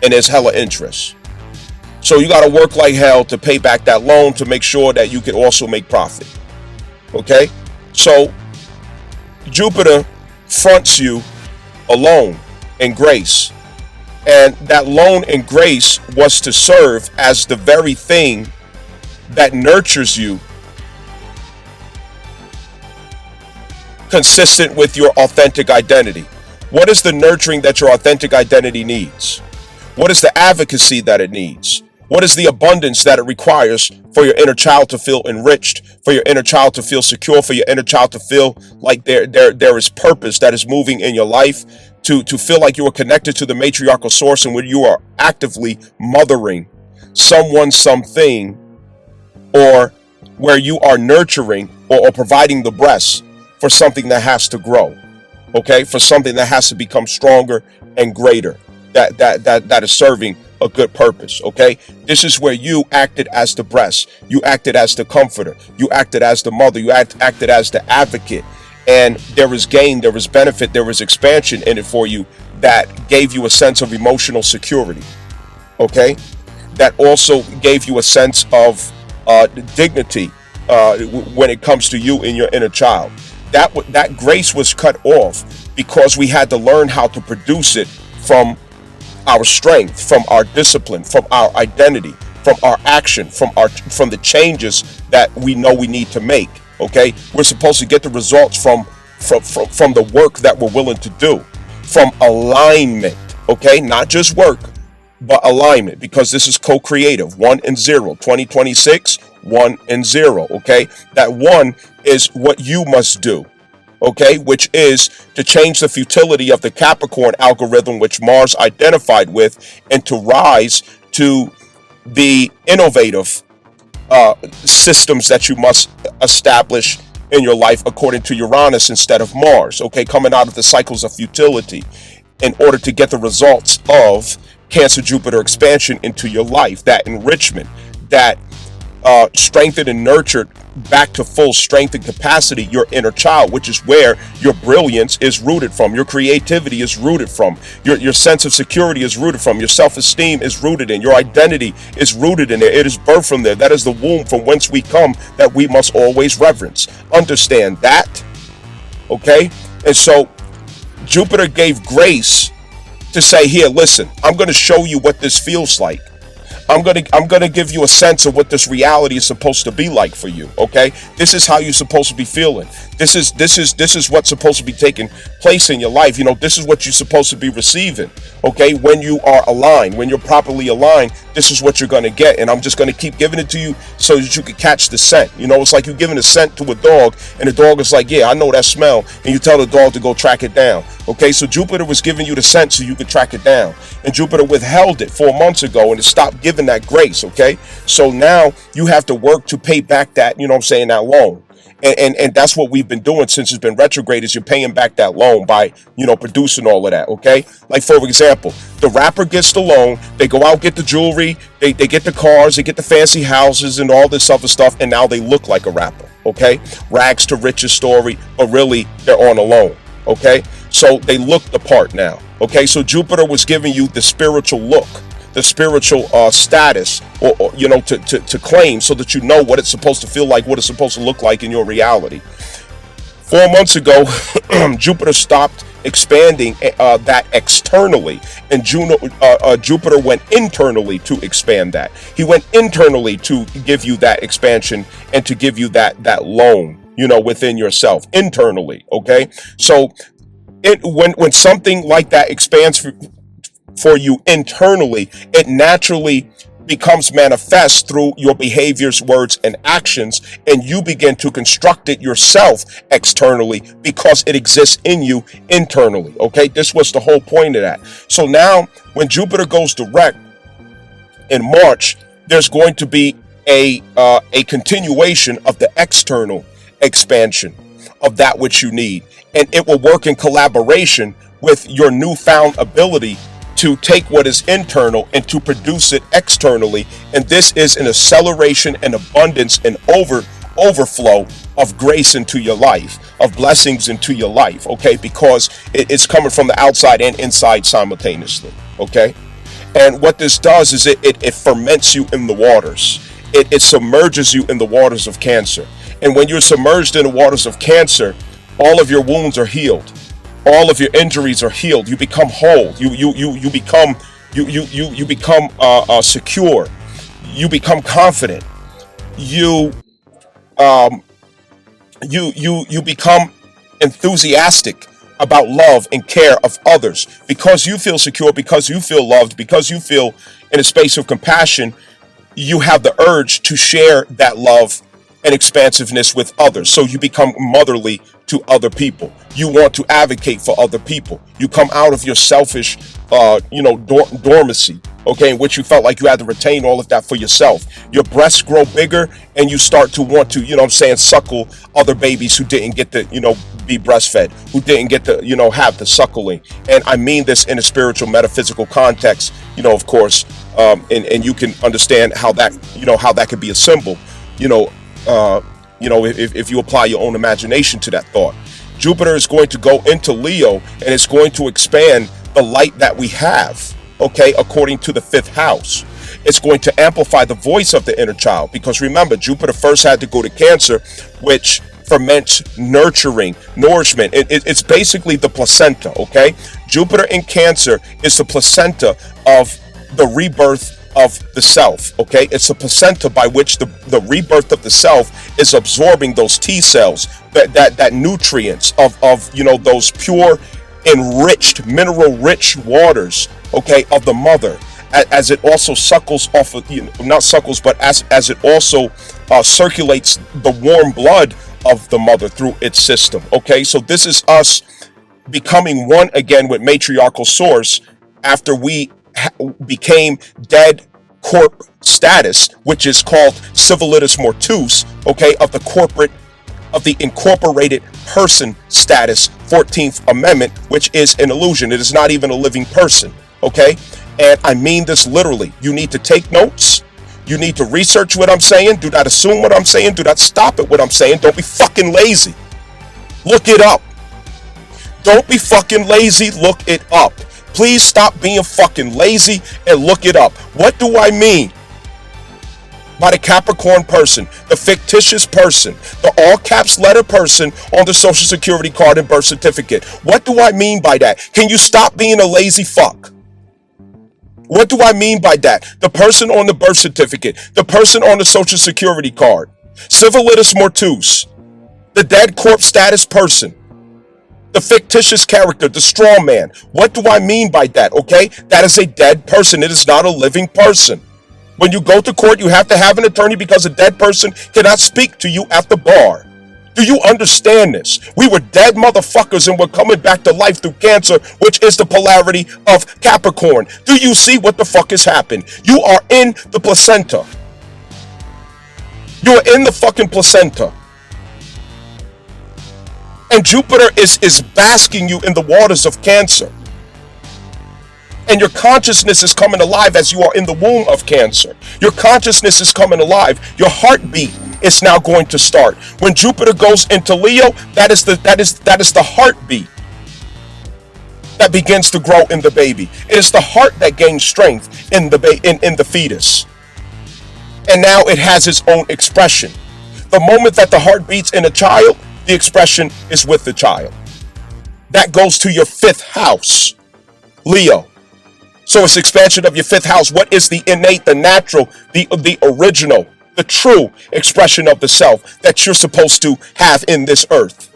[SPEAKER 1] And there's hella interest. So you got to work like hell to pay back that loan to make sure that you can also make profit. So Jupiter fronts you a loan and grace. And that loan and grace was to serve as the very thing that nurtures you consistent with your authentic identity. What is the nurturing that your authentic identity needs? What is the advocacy that it needs? What is the abundance that it requires for your inner child to feel enriched, for your inner child to feel secure, for your inner child to feel like there is purpose that is moving in your life, to feel like you are connected to the matriarchal source and where you are actively mothering someone, something, or where you are nurturing or providing the breast for something that has to grow, for something that has to become stronger and greater, that is serving a good purpose. This is where you acted as the breast, you acted as the comforter, you acted as the mother, you acted as the advocate, and there was gain, there was benefit, there was expansion in it for you that gave you a sense of emotional security. That also gave you a sense of dignity when it comes to you and your inner child. That grace was cut off because we had to learn how to produce it from our strength, from our discipline, from our identity, from our action, from the changes that we know we need to make. We're supposed to get the results from the work that we're willing to do, from alignment. Not just work, but alignment, because this is co-creative. 1 and 0, 2026, 1 and 0. That 1 is what you must do. Which is to change the futility of the Capricorn algorithm, which Mars identified with, and to rise to the innovative systems that you must establish in your life according to Uranus instead of Mars. Coming out of the cycles of futility in order to get the results of Cancer Jupiter expansion into your life, that enrichment, that strengthened and nurtured back to full strength and capacity your inner child, which is where your brilliance is rooted from, your creativity is rooted from, your sense of security is rooted from, your self-esteem is rooted in, your identity is rooted in there. It is birthed from there. That is the womb from whence we come, that we must always reverence. Understand that. And so Jupiter gave grace to say, here, listen, I'm going to show you what this feels like. I'm gonna give you a sense of what this reality is supposed to be like for you. Okay, this is how you're supposed to be feeling. This is what's supposed to be taking place in your life. This is what you're supposed to be receiving. Okay, when you are aligned, when you're properly aligned, this is what you're gonna get. And I'm just gonna keep giving it to you so that you can catch the scent. It's like you're giving a scent to a dog, and the dog is like, yeah, I know that smell, and you tell the dog to go track it down. Okay, so Jupiter was giving you the scent so you could track it down, and Jupiter withheld it 4 months ago, and it stopped giving that grace. Okay, so now you have to work to pay back that, that loan. And that's what we've been doing since it's been retrograde, is you're paying back that loan by, producing all of that. Okay, like for example, the rapper gets the loan, they go out, get the jewelry, they get the cars, they get the fancy houses and all this other stuff, and now they look like a rapper. Okay, rags to riches story, but really they're on a loan. Okay, so they look the part now. Okay, so Jupiter was giving you the spiritual look, the spiritual status, or to claim, so that you know what it's supposed to feel like, what it's supposed to look like in your reality. 4 months ago, Jupiter stopped expanding that externally, and Jupiter went internally to expand that. He went internally to give you that expansion and to give you that loan, within yourself, internally. Okay, so when something like that expands for you internally, it naturally becomes manifest through your behaviors, words, and actions, and you begin to construct it yourself externally because it exists in you internally. Okay, this was the whole point of that. So now when Jupiter goes direct in March, there's going to be a continuation of the external expansion of that which you need, and it will work in collaboration with your newfound ability to take what is internal and to produce it externally. And this is an acceleration and abundance and overflow of grace into your life, of blessings into your life. Okay, because it's coming from the outside and inside simultaneously. Okay, and what this does is it ferments you in the waters. It submerges you in the waters of Cancer. And when you're submerged in the waters of Cancer, all of your wounds are healed. All of your injuries are healed. You become whole. You become secure. You become confident. You become enthusiastic about love and care of others, because you feel secure, because you feel loved, because you feel in a space of compassion. You have the urge to share that love and expansiveness with others. So you become motherly to other people. You want to advocate for other people. You come out of your selfish, dormancy, okay, in which you felt like you had to retain all of that for yourself. Your breasts grow bigger, and you start to want to, suckle other babies who didn't get to, be breastfed, who didn't get to, have the suckling. And I mean this in a spiritual, metaphysical context, of course, and you can understand how that, how that could be a symbol, if you apply your own imagination to that thought. Jupiter is going to go into Leo, and it's going to expand the light that we have, okay, according to the 5th house. It's going to amplify the voice of the inner child, because remember, Jupiter first had to go to Cancer, which ferments nurturing, nourishment. It's basically the placenta, okay? Jupiter in Cancer is the placenta of the rebirth of the self, okay? It's a placenta by which the rebirth of the self is absorbing those T cells, that nutrients of those pure, enriched, mineral-rich waters, okay, of the mother, as it also suckles off of, not suckles, but as it also circulates the warm blood of the mother through its system, okay? So this is us becoming one again with matriarchal source after we became dead corp status, which is called civilitas mortuus, okay, of the incorporated person status, 14th Amendment, which is an illusion. It is not even a living person, okay? And I mean this literally. You need to take notes. You need to research what I'm saying. Do not assume what I'm saying. Do not stop at what I'm saying. Don't be fucking lazy. Look it up. Don't be fucking lazy. Look it up. Please stop being fucking lazy and look it up. What do I mean? by the Capricorn person, the fictitious person, the all caps letter person on the social security card and birth certificate. What do I mean by that? Can you stop being a lazy fuck? What do I mean by that? The person on the birth certificate, the person on the social security card, civilis mortuus, the dead corpse status person, the fictitious character, the straw man. What do I mean by that? Okay, that is a dead person. It is not a living person. When you go to court, you have to have an attorney because a dead person cannot speak to you at the bar. Do you understand this? We were dead motherfuckers and we're coming back to life through cancer, which is the polarity of Capricorn. Do you see what the fuck has happened? You are in the placenta. You are in the fucking placenta. And Jupiter is basking you in the waters of Cancer. And your consciousness is coming alive as you are in the womb of Cancer. Your consciousness is coming alive. Your heartbeat is now going to start. When Jupiter goes into Leo, that is the heartbeat that begins to grow in the baby. It is the heart that gains strength in the fetus. And now it has its own expression. The moment that the heart beats in a child, the expression is with the child. That goes to your 5th house, Leo. So it's expansion of your 5th house. What is the innate, the natural, the original, the true expression of the self that you're supposed to have in this earth?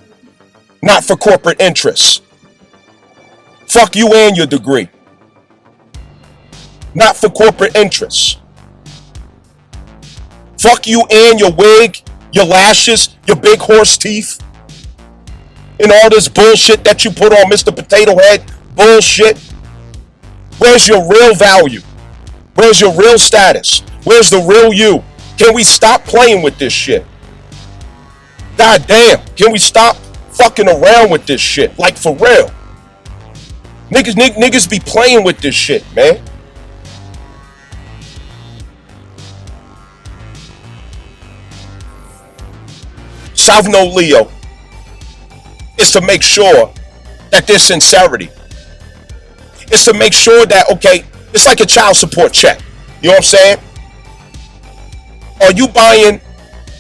[SPEAKER 1] Not for corporate interests. Fuck you and your degree. Not for corporate interests. Fuck you and your wig, your lashes, your big horse teeth, and all this bullshit that you put on Mr. Potato Head. Bullshit. Where's your real value? Where's your real status? Where's the real you? Can we stop playing with this shit? God damn. Can we stop fucking around with this shit? Like, for real. Niggas be playing with this shit, man. South Node Leo is to make sure that there's sincerity. It's to make sure that, okay, it's like a child support check. You know what I'm saying? Are you buying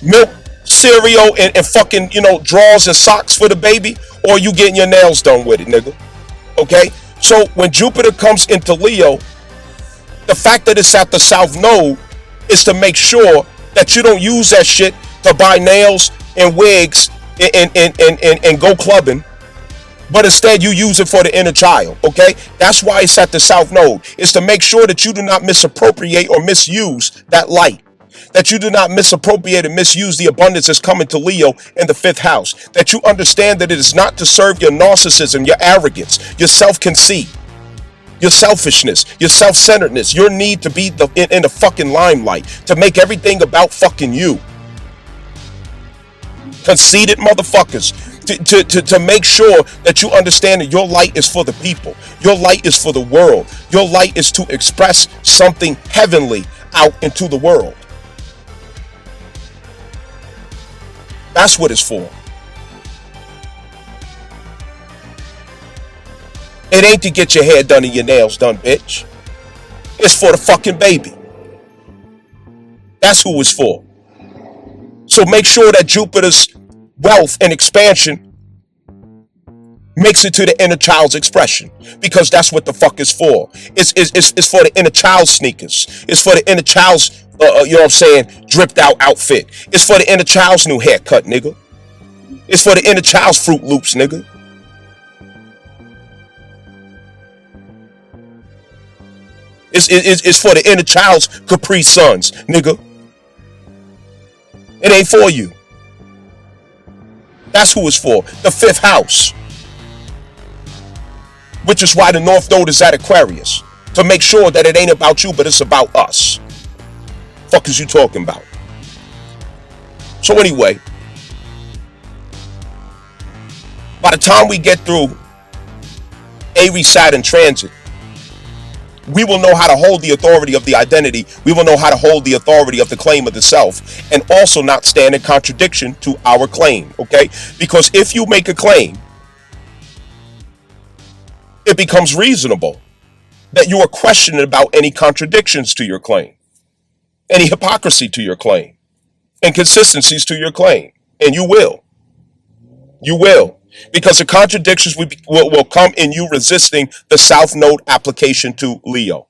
[SPEAKER 1] milk, cereal, and fucking, drawers and socks for the baby? Or are you getting your nails done with it, nigga? Okay? So when Jupiter comes into Leo, the fact that it's at the South Node is to make sure that you don't use that shit to buy nails and wigs and go clubbing. But instead you use it for the inner child, okay? That's why it's at the South Node. It's to make sure that you do not misappropriate or misuse that light. That you do not misappropriate and misuse the abundance that's coming to Leo in the 5th house. That you understand that it is not to serve your narcissism, your arrogance, your self-conceit, your selfishness, your self-centeredness, your need to be in the fucking limelight, to make everything about fucking you. Conceited motherfuckers. To make sure that you understand that your light is for the people. Your light is for the world. Your light is to express something heavenly out into the world. That's what it's for. It ain't to get your hair done and your nails done, bitch. It's for the fucking baby. That's who it's for. So make sure that Jupiter's wealth and expansion makes it to the inner child's expression, because that's what the fuck is for. It's for the inner child's sneakers. It's for the inner child's dripped out outfit. It's for the inner child's new haircut, nigga. It's for the inner child's Fruit Loops, nigga. It's for the inner child's Capri Suns, nigga. It ain't for you. That's who it's for. The 5th house. Which is why the North Node is at Aquarius. To make sure that it ain't about you, but it's about us. Fuck is you talking about? So anyway, by the time we get through Aries Saturn transit, we will know how to hold the authority of the identity. We will know how to hold the authority of the claim of the self, and also not stand in contradiction to our claim, okay? Because if you make a claim, it becomes reasonable that you are questioning about any contradictions to your claim. any hypocrisy to your claim, inconsistencies to your claim. And you will. You will. Because the contradictions will come in you resisting the South Node application to Leo.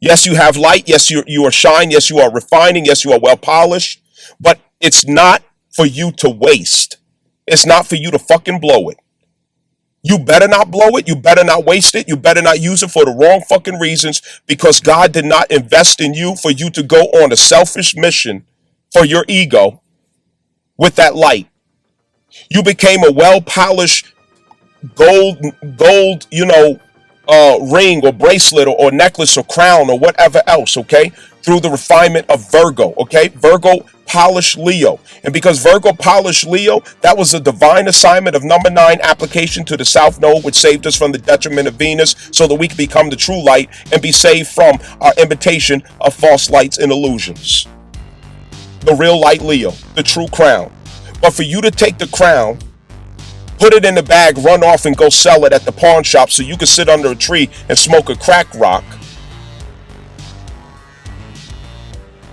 [SPEAKER 1] Yes, you have light. Yes, you are shine. Yes, you are refining. Yes, you are well polished. But it's not for you to waste. It's not for you to fucking blow it. You better not blow it. You better not waste it. You better not use it for the wrong fucking reasons, because God did not invest in you for you to go on a selfish mission for your ego with that light. You became a well polished gold, ring or bracelet or necklace or crown or whatever else, okay? Through the refinement of Virgo, okay? Virgo polished Leo. And because Virgo polished Leo, that was a divine assignment of number 9 application to the South Node, which saved us from the detriment of Venus so that we could become the true light and be saved from our imitation of false lights and illusions. The real light Leo, the true crown. But for you to take the crown, put it in the bag, run off and go sell it at the pawn shop so you can sit under a tree and smoke a crack rock,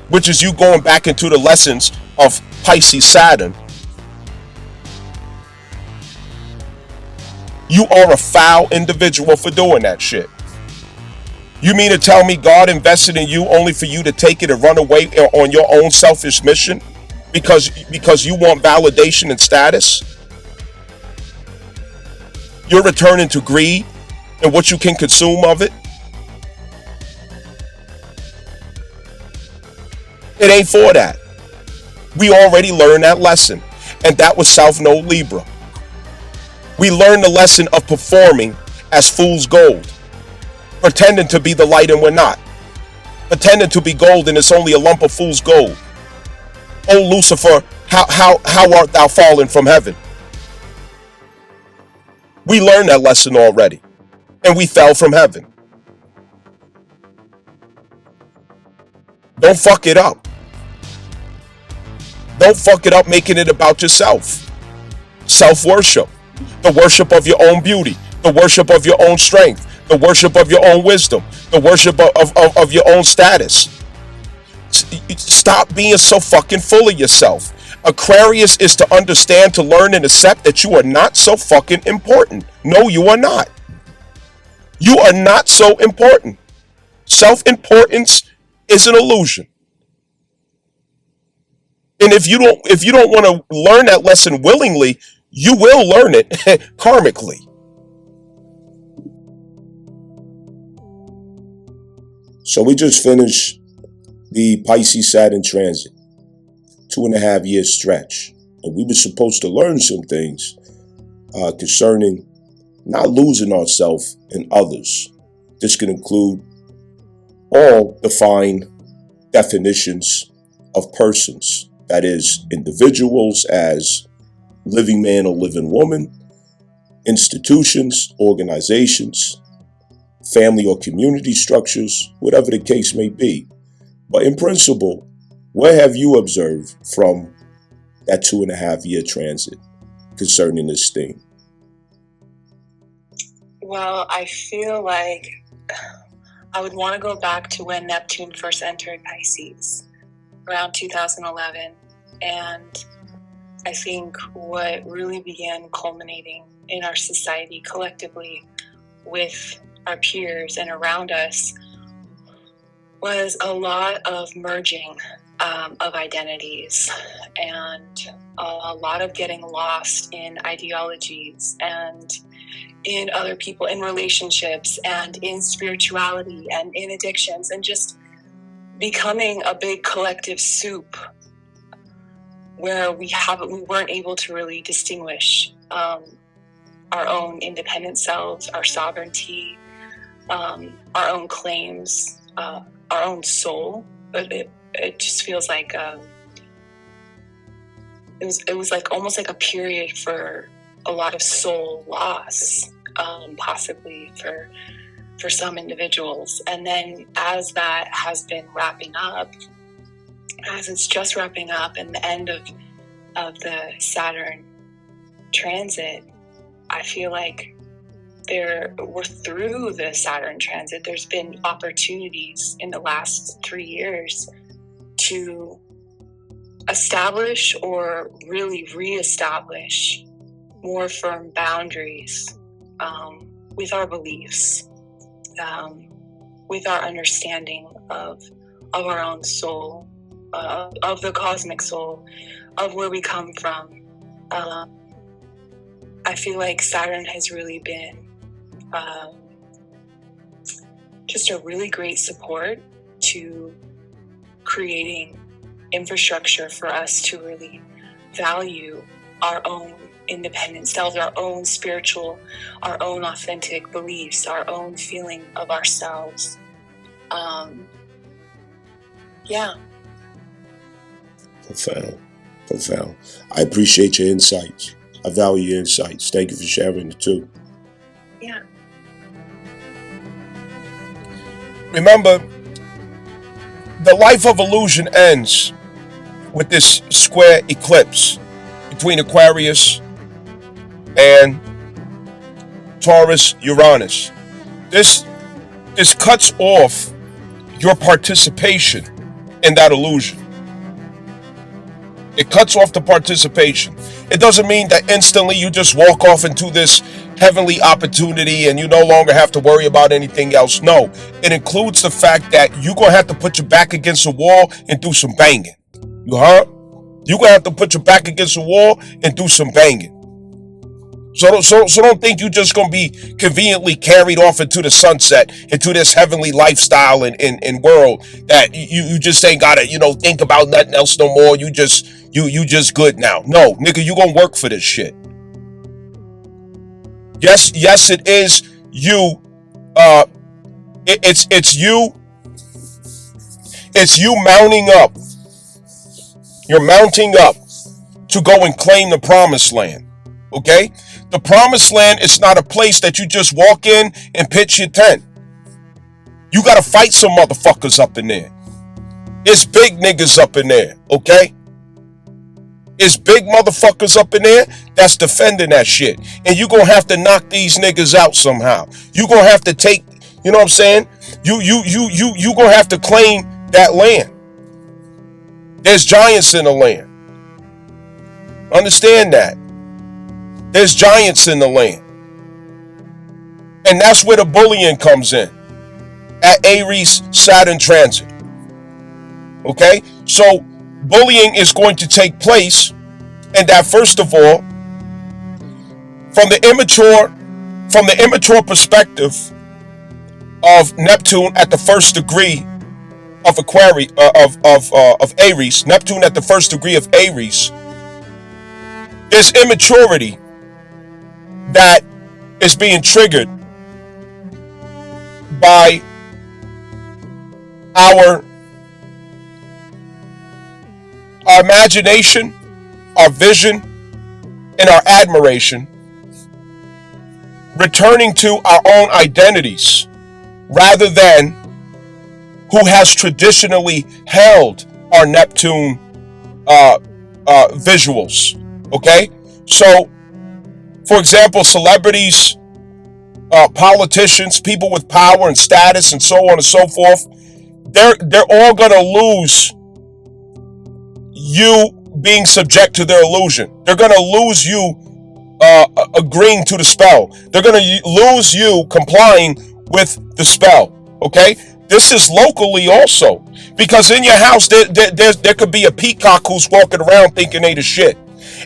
[SPEAKER 1] which is you going back into the lessons of Pisces Saturn. You are a foul individual for doing that shit. You mean to tell me God invested in you only for you to take it and run away on your own selfish mission because you want validation and status? You're returning to greed and what you can consume of it. It ain't for that. We already learned that lesson, and that was South Node Libra. We learned the lesson of performing as fool's gold, pretending to be the light and we're not, pretending to be gold and it's only a lump of fool's gold. Oh Lucifer, how art thou fallen from heaven? We learned that lesson already, and we fell from heaven. Don't fuck it up. Don't fuck it up making it about yourself. Self-worship. The worship of your own beauty. The worship of your own strength. The worship of your own wisdom. The worship of your own status. Stop being so fucking full of yourself. Aquarius is to understand, to learn, and accept that you are not so fucking important. No, you are not. You are not so important. Self-importance is an illusion. And if you don't want to learn that lesson willingly, you will learn it karmically. So we just finished the Pisces Saturn transit. 2.5 year stretch. And we were supposed to learn some things concerning not losing ourselves in others. This can include all defined definitions of persons. That is, individuals as living man or living woman, institutions, organizations, family or community structures, whatever the case may be. But in principle, what have you observed from that 2.5 year transit concerning this theme?
[SPEAKER 2] Well, I feel like I would want to go back to when Neptune first entered Pisces, around 2011. And I think what really began culminating in our society collectively with our peers and around us was a lot of merging of identities and a lot of getting lost in ideologies and in other people, in relationships and in spirituality and in addictions, and just becoming a big collective soup where we weren't able to really distinguish our own independent selves, our sovereignty, our own claims, our own soul. But it just feels like it was like almost like a period for a lot of soul loss, possibly for some individuals. And then as that has been wrapping up, as it's just wrapping up and the end of the Saturn transit, I feel like we're through the Saturn transit. There's been opportunities in the last 3 years to establish or really reestablish more firm boundaries with our beliefs, with our understanding of our own soul, of the cosmic soul, of where we come from. I feel like Saturn has really been just a really great support to creating infrastructure for us to really value our own independent selves, our own spiritual, our own authentic beliefs, our own feeling of ourselves. Yeah.
[SPEAKER 1] Profound. I appreciate your insights. I value your insights. Thank you for sharing it too.
[SPEAKER 2] Yeah.
[SPEAKER 1] Remember, the life of illusion ends with this square eclipse between Aquarius and Taurus Uranus. This cuts off your participation in that illusion. It cuts off the participation. It doesn't mean that instantly you just walk off into this heavenly opportunity and you no longer have to worry about anything else. No, it includes the fact that you're going to have to put your back against the wall and do some banging. You heard? You're going to have to put your back against the wall and do some banging. So don't think you're just going to be conveniently carried off into the sunset, into this heavenly lifestyle and world that you just ain't got to, think about nothing else no more. You just good now. No, nigga, you going to work for this shit. Yes, it is you. It's you. It's you mounting up. You're mounting up to go and claim the promised land. Okay? The promised land is not a place that you just walk in and pitch your tent. You got to fight some motherfuckers up in there. It's big niggas up in there, okay? It's big motherfuckers up in there that's defending that shit. And you going to have to knock these niggas out somehow. You going to have to take, you know what I'm saying? You going to have to claim that land. There's giants in the land. Understand that. There's giants in the land. And that's where the bullying comes in. At Aries Saturn transit. Okay? So bullying is going to take place, and that first of all, from the immature perspective of Neptune at the first degree of Aquarius, of Aries, Neptune at the first degree of Aries, there's immaturity that is being triggered by our imagination, our vision, and our admiration, returning to our own identities rather than who has traditionally held our Neptune visuals. Okay? So, for example, celebrities, politicians, people with power and status and so on and so forth, they're all going to lose you being subject to their illusion. They're going to lose you agreeing to the spell. They're going to lose you complying with the spell. Okay? This is locally also. Because in your house, there could be a peacock who's walking around thinking they the shit.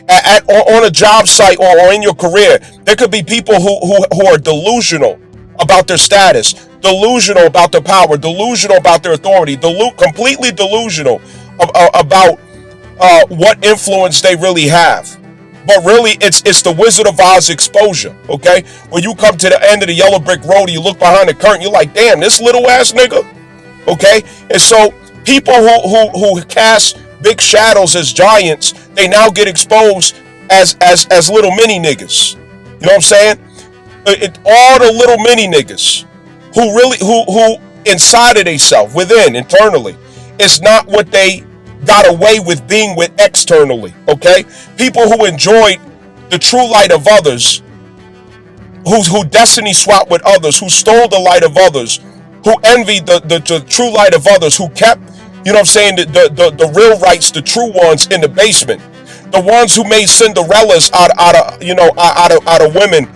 [SPEAKER 1] On a job site or in your career, there could be people who are delusional about their status, delusional about their power, delusional about their authority, completely delusional about what influence they really have. But really, it's the Wizard of Oz exposure, okay? When you come to the end of the yellow brick road and you look behind the curtain, you're like, damn, this little ass nigga, okay? And so people who cast big shadows as giants, they now get exposed as little mini niggas. You know what I'm saying? All the little mini niggas who inside of themselves, within, internally, it's not what they got away with being with externally, okay? People who enjoyed the true light of others, who destiny swapped with others, who stole the light of others, who envied the true light of others, who kept, you know what I'm saying, the real rights, the true ones in the basement, the ones who made Cinderellas out of women,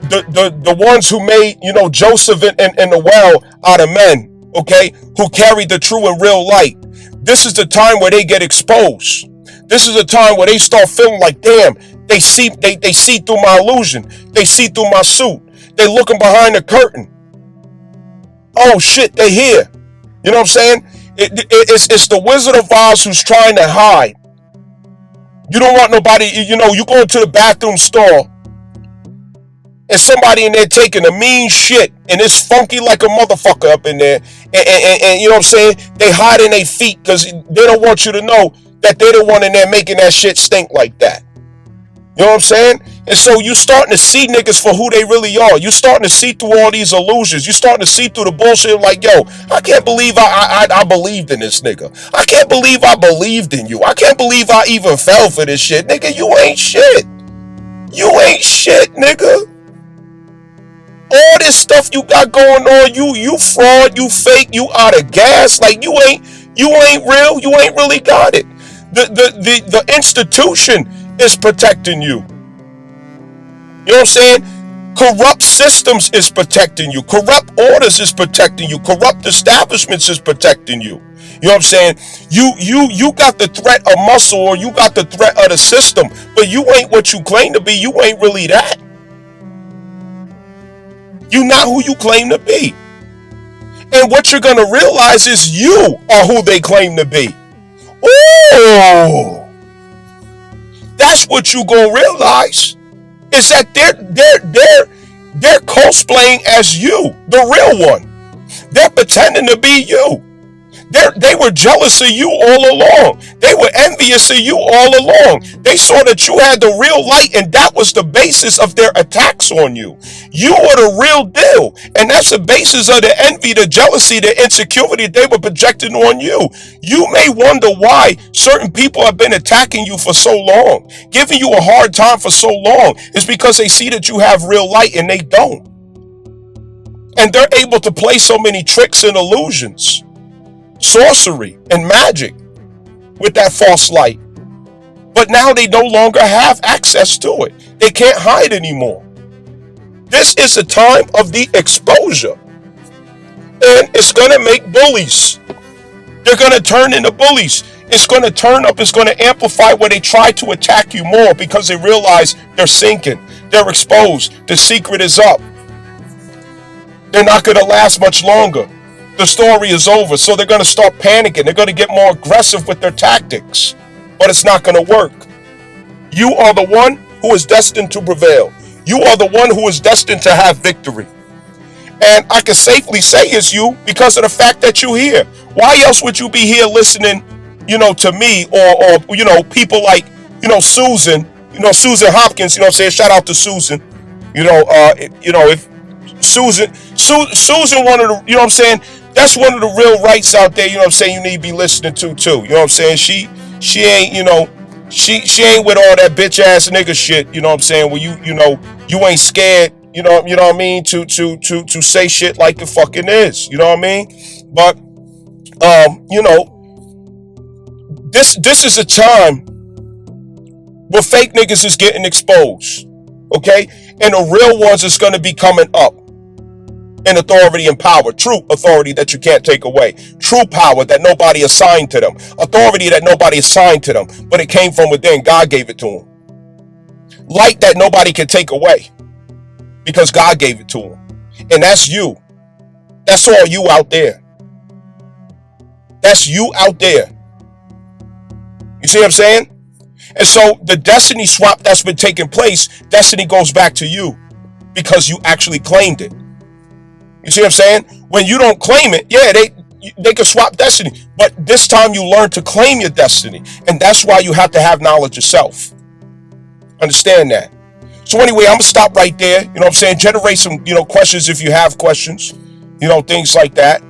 [SPEAKER 1] the ones who made, you know, Joseph in the well out of men, okay, who carried the true and real light. This is the time where they get exposed. This is the time where they start feeling like, damn, they see through my illusion. They see through my suit. They looking behind the curtain. Oh shit, they here. You know what I'm saying? It's the Wizard of Oz who's trying to hide. You don't want nobody, you know, you go into the bathroom stall and somebody in there taking a mean shit and it's funky like a motherfucker up in there. And you know what I'm saying? They hide in their feet because they don't want you to know that they're the one in there making that shit stink like that. You know what I'm saying? And so you starting to see niggas for who they really are. You starting to see through all these illusions. You starting to see through the bullshit like, yo, I can't believe I believed in this nigga. I can't believe I believed in you. I can't believe I even fell for this shit. Nigga, you ain't shit. You ain't shit, nigga. All this stuff you got going on, you fraud, you fake, you out of gas. Like you ain't real. You ain't really got it. The institution is protecting you. You know what I'm saying? Corrupt systems is protecting you. Corrupt orders is protecting you. Corrupt establishments is protecting you. You know what I'm saying? You got the threat of muscle, or you got the threat of the system, but you ain't what you claim to be. You ain't really that. You're not who you claim to be. And what you're gonna realize is you are who they claim to be. Oh, that's what you gonna realize, is that they're cosplaying as you, the real one. They're pretending to be you. They were jealous of you all along. They were envious of you all along. They saw that you had the real light, and that was the basis of their attacks on you. You were the real deal, and that's the basis of the envy, the jealousy, the insecurity they were projecting on you. You may wonder why certain people have been attacking you for so long, giving you a hard time for so long. It's because they see that you have real light and they don't. And they're able to play so many tricks and illusions, sorcery and magic with that false light. But now they no longer have access to it. They can't hide anymore. This is a time of the exposure. And it's going to make bullies. They're going to turn into bullies. It's going to turn up. It's going to amplify where they try to attack you more because they realize they're sinking. They're exposed. The secret is up. They're not going to last much longer. The story is over, so they're going to start panicking. They're going to get more aggressive with their tactics, but it's not going to work. You are the one who is destined to prevail. You are the one who is destined to have victory. And I can safely say it's you because of the fact that you're here. Why else would you be here listening, you know, to me or you know, people like, you know, Susan Hopkins, you know what I'm saying? Shout out to Susan. If Susan one of the, you know what I'm saying? That's one of the real rights out there, you know what I'm saying, you need to be listening to too. You know what I'm saying? She ain't, you know, she ain't with all that bitch ass nigga shit, you know what I'm saying? Where you ain't scared, you know what I mean, to say shit like it fucking is. You know what I mean? But you know, this is a time where fake niggas is getting exposed. Okay? And the real ones is gonna be coming up. In authority and power, true authority that you can't take away, true power that nobody assigned to them, authority that nobody assigned to them, but it came from within. God gave it to them. Light that nobody can take away because God gave it to them. And that's you. That's all you out there. That's you out there. You see what I'm saying? And so the destiny swap that's been taking place, destiny goes back to you because you actually claimed it. You see what I'm saying? When you don't claim it, yeah, they can swap destiny. But this time you learn to claim your destiny. And that's why you have to have knowledge yourself. Understand that. So anyway, I'm going to stop right there. You know what I'm saying? Generate some, you know, questions if you have questions. You know, things like that.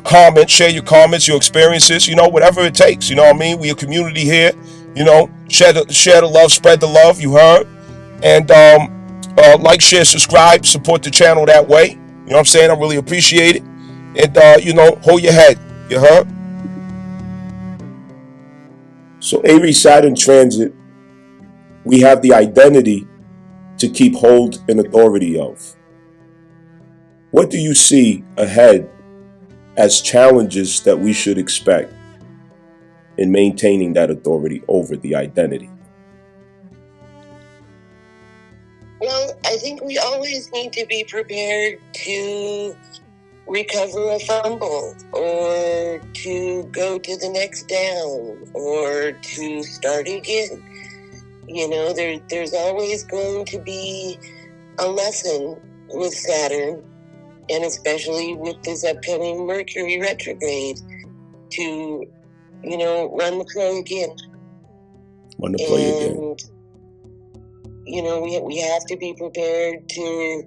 [SPEAKER 1] Comment, share your comments, your experiences, you know, whatever it takes. You know what I mean? We're a community here. You know, share the love, spread the love, you heard. And Like, share, subscribe, support the channel that way. You know what I'm saying? I really appreciate it. And, you know, hold your head. You heard? So Aries Saturn transit, we have the identity to keep hold and authority of. What do you see ahead as challenges that we should expect in maintaining that authority over the identity?
[SPEAKER 2] Well, I think we always need to be prepared to recover a fumble, or to go to the next down, or to start again. You know, there's always going to be a lesson with Saturn, and especially with this upcoming Mercury retrograde, to, you know, run the play again.
[SPEAKER 1] Run the play again.
[SPEAKER 2] You know, we have to be prepared to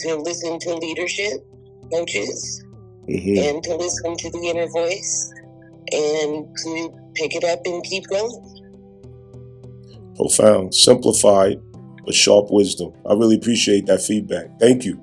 [SPEAKER 2] listen to leadership coaches, and to listen to the inner voice, and to pick it up and keep going.
[SPEAKER 1] Profound, simplified, but sharp wisdom. I really appreciate that feedback. Thank you.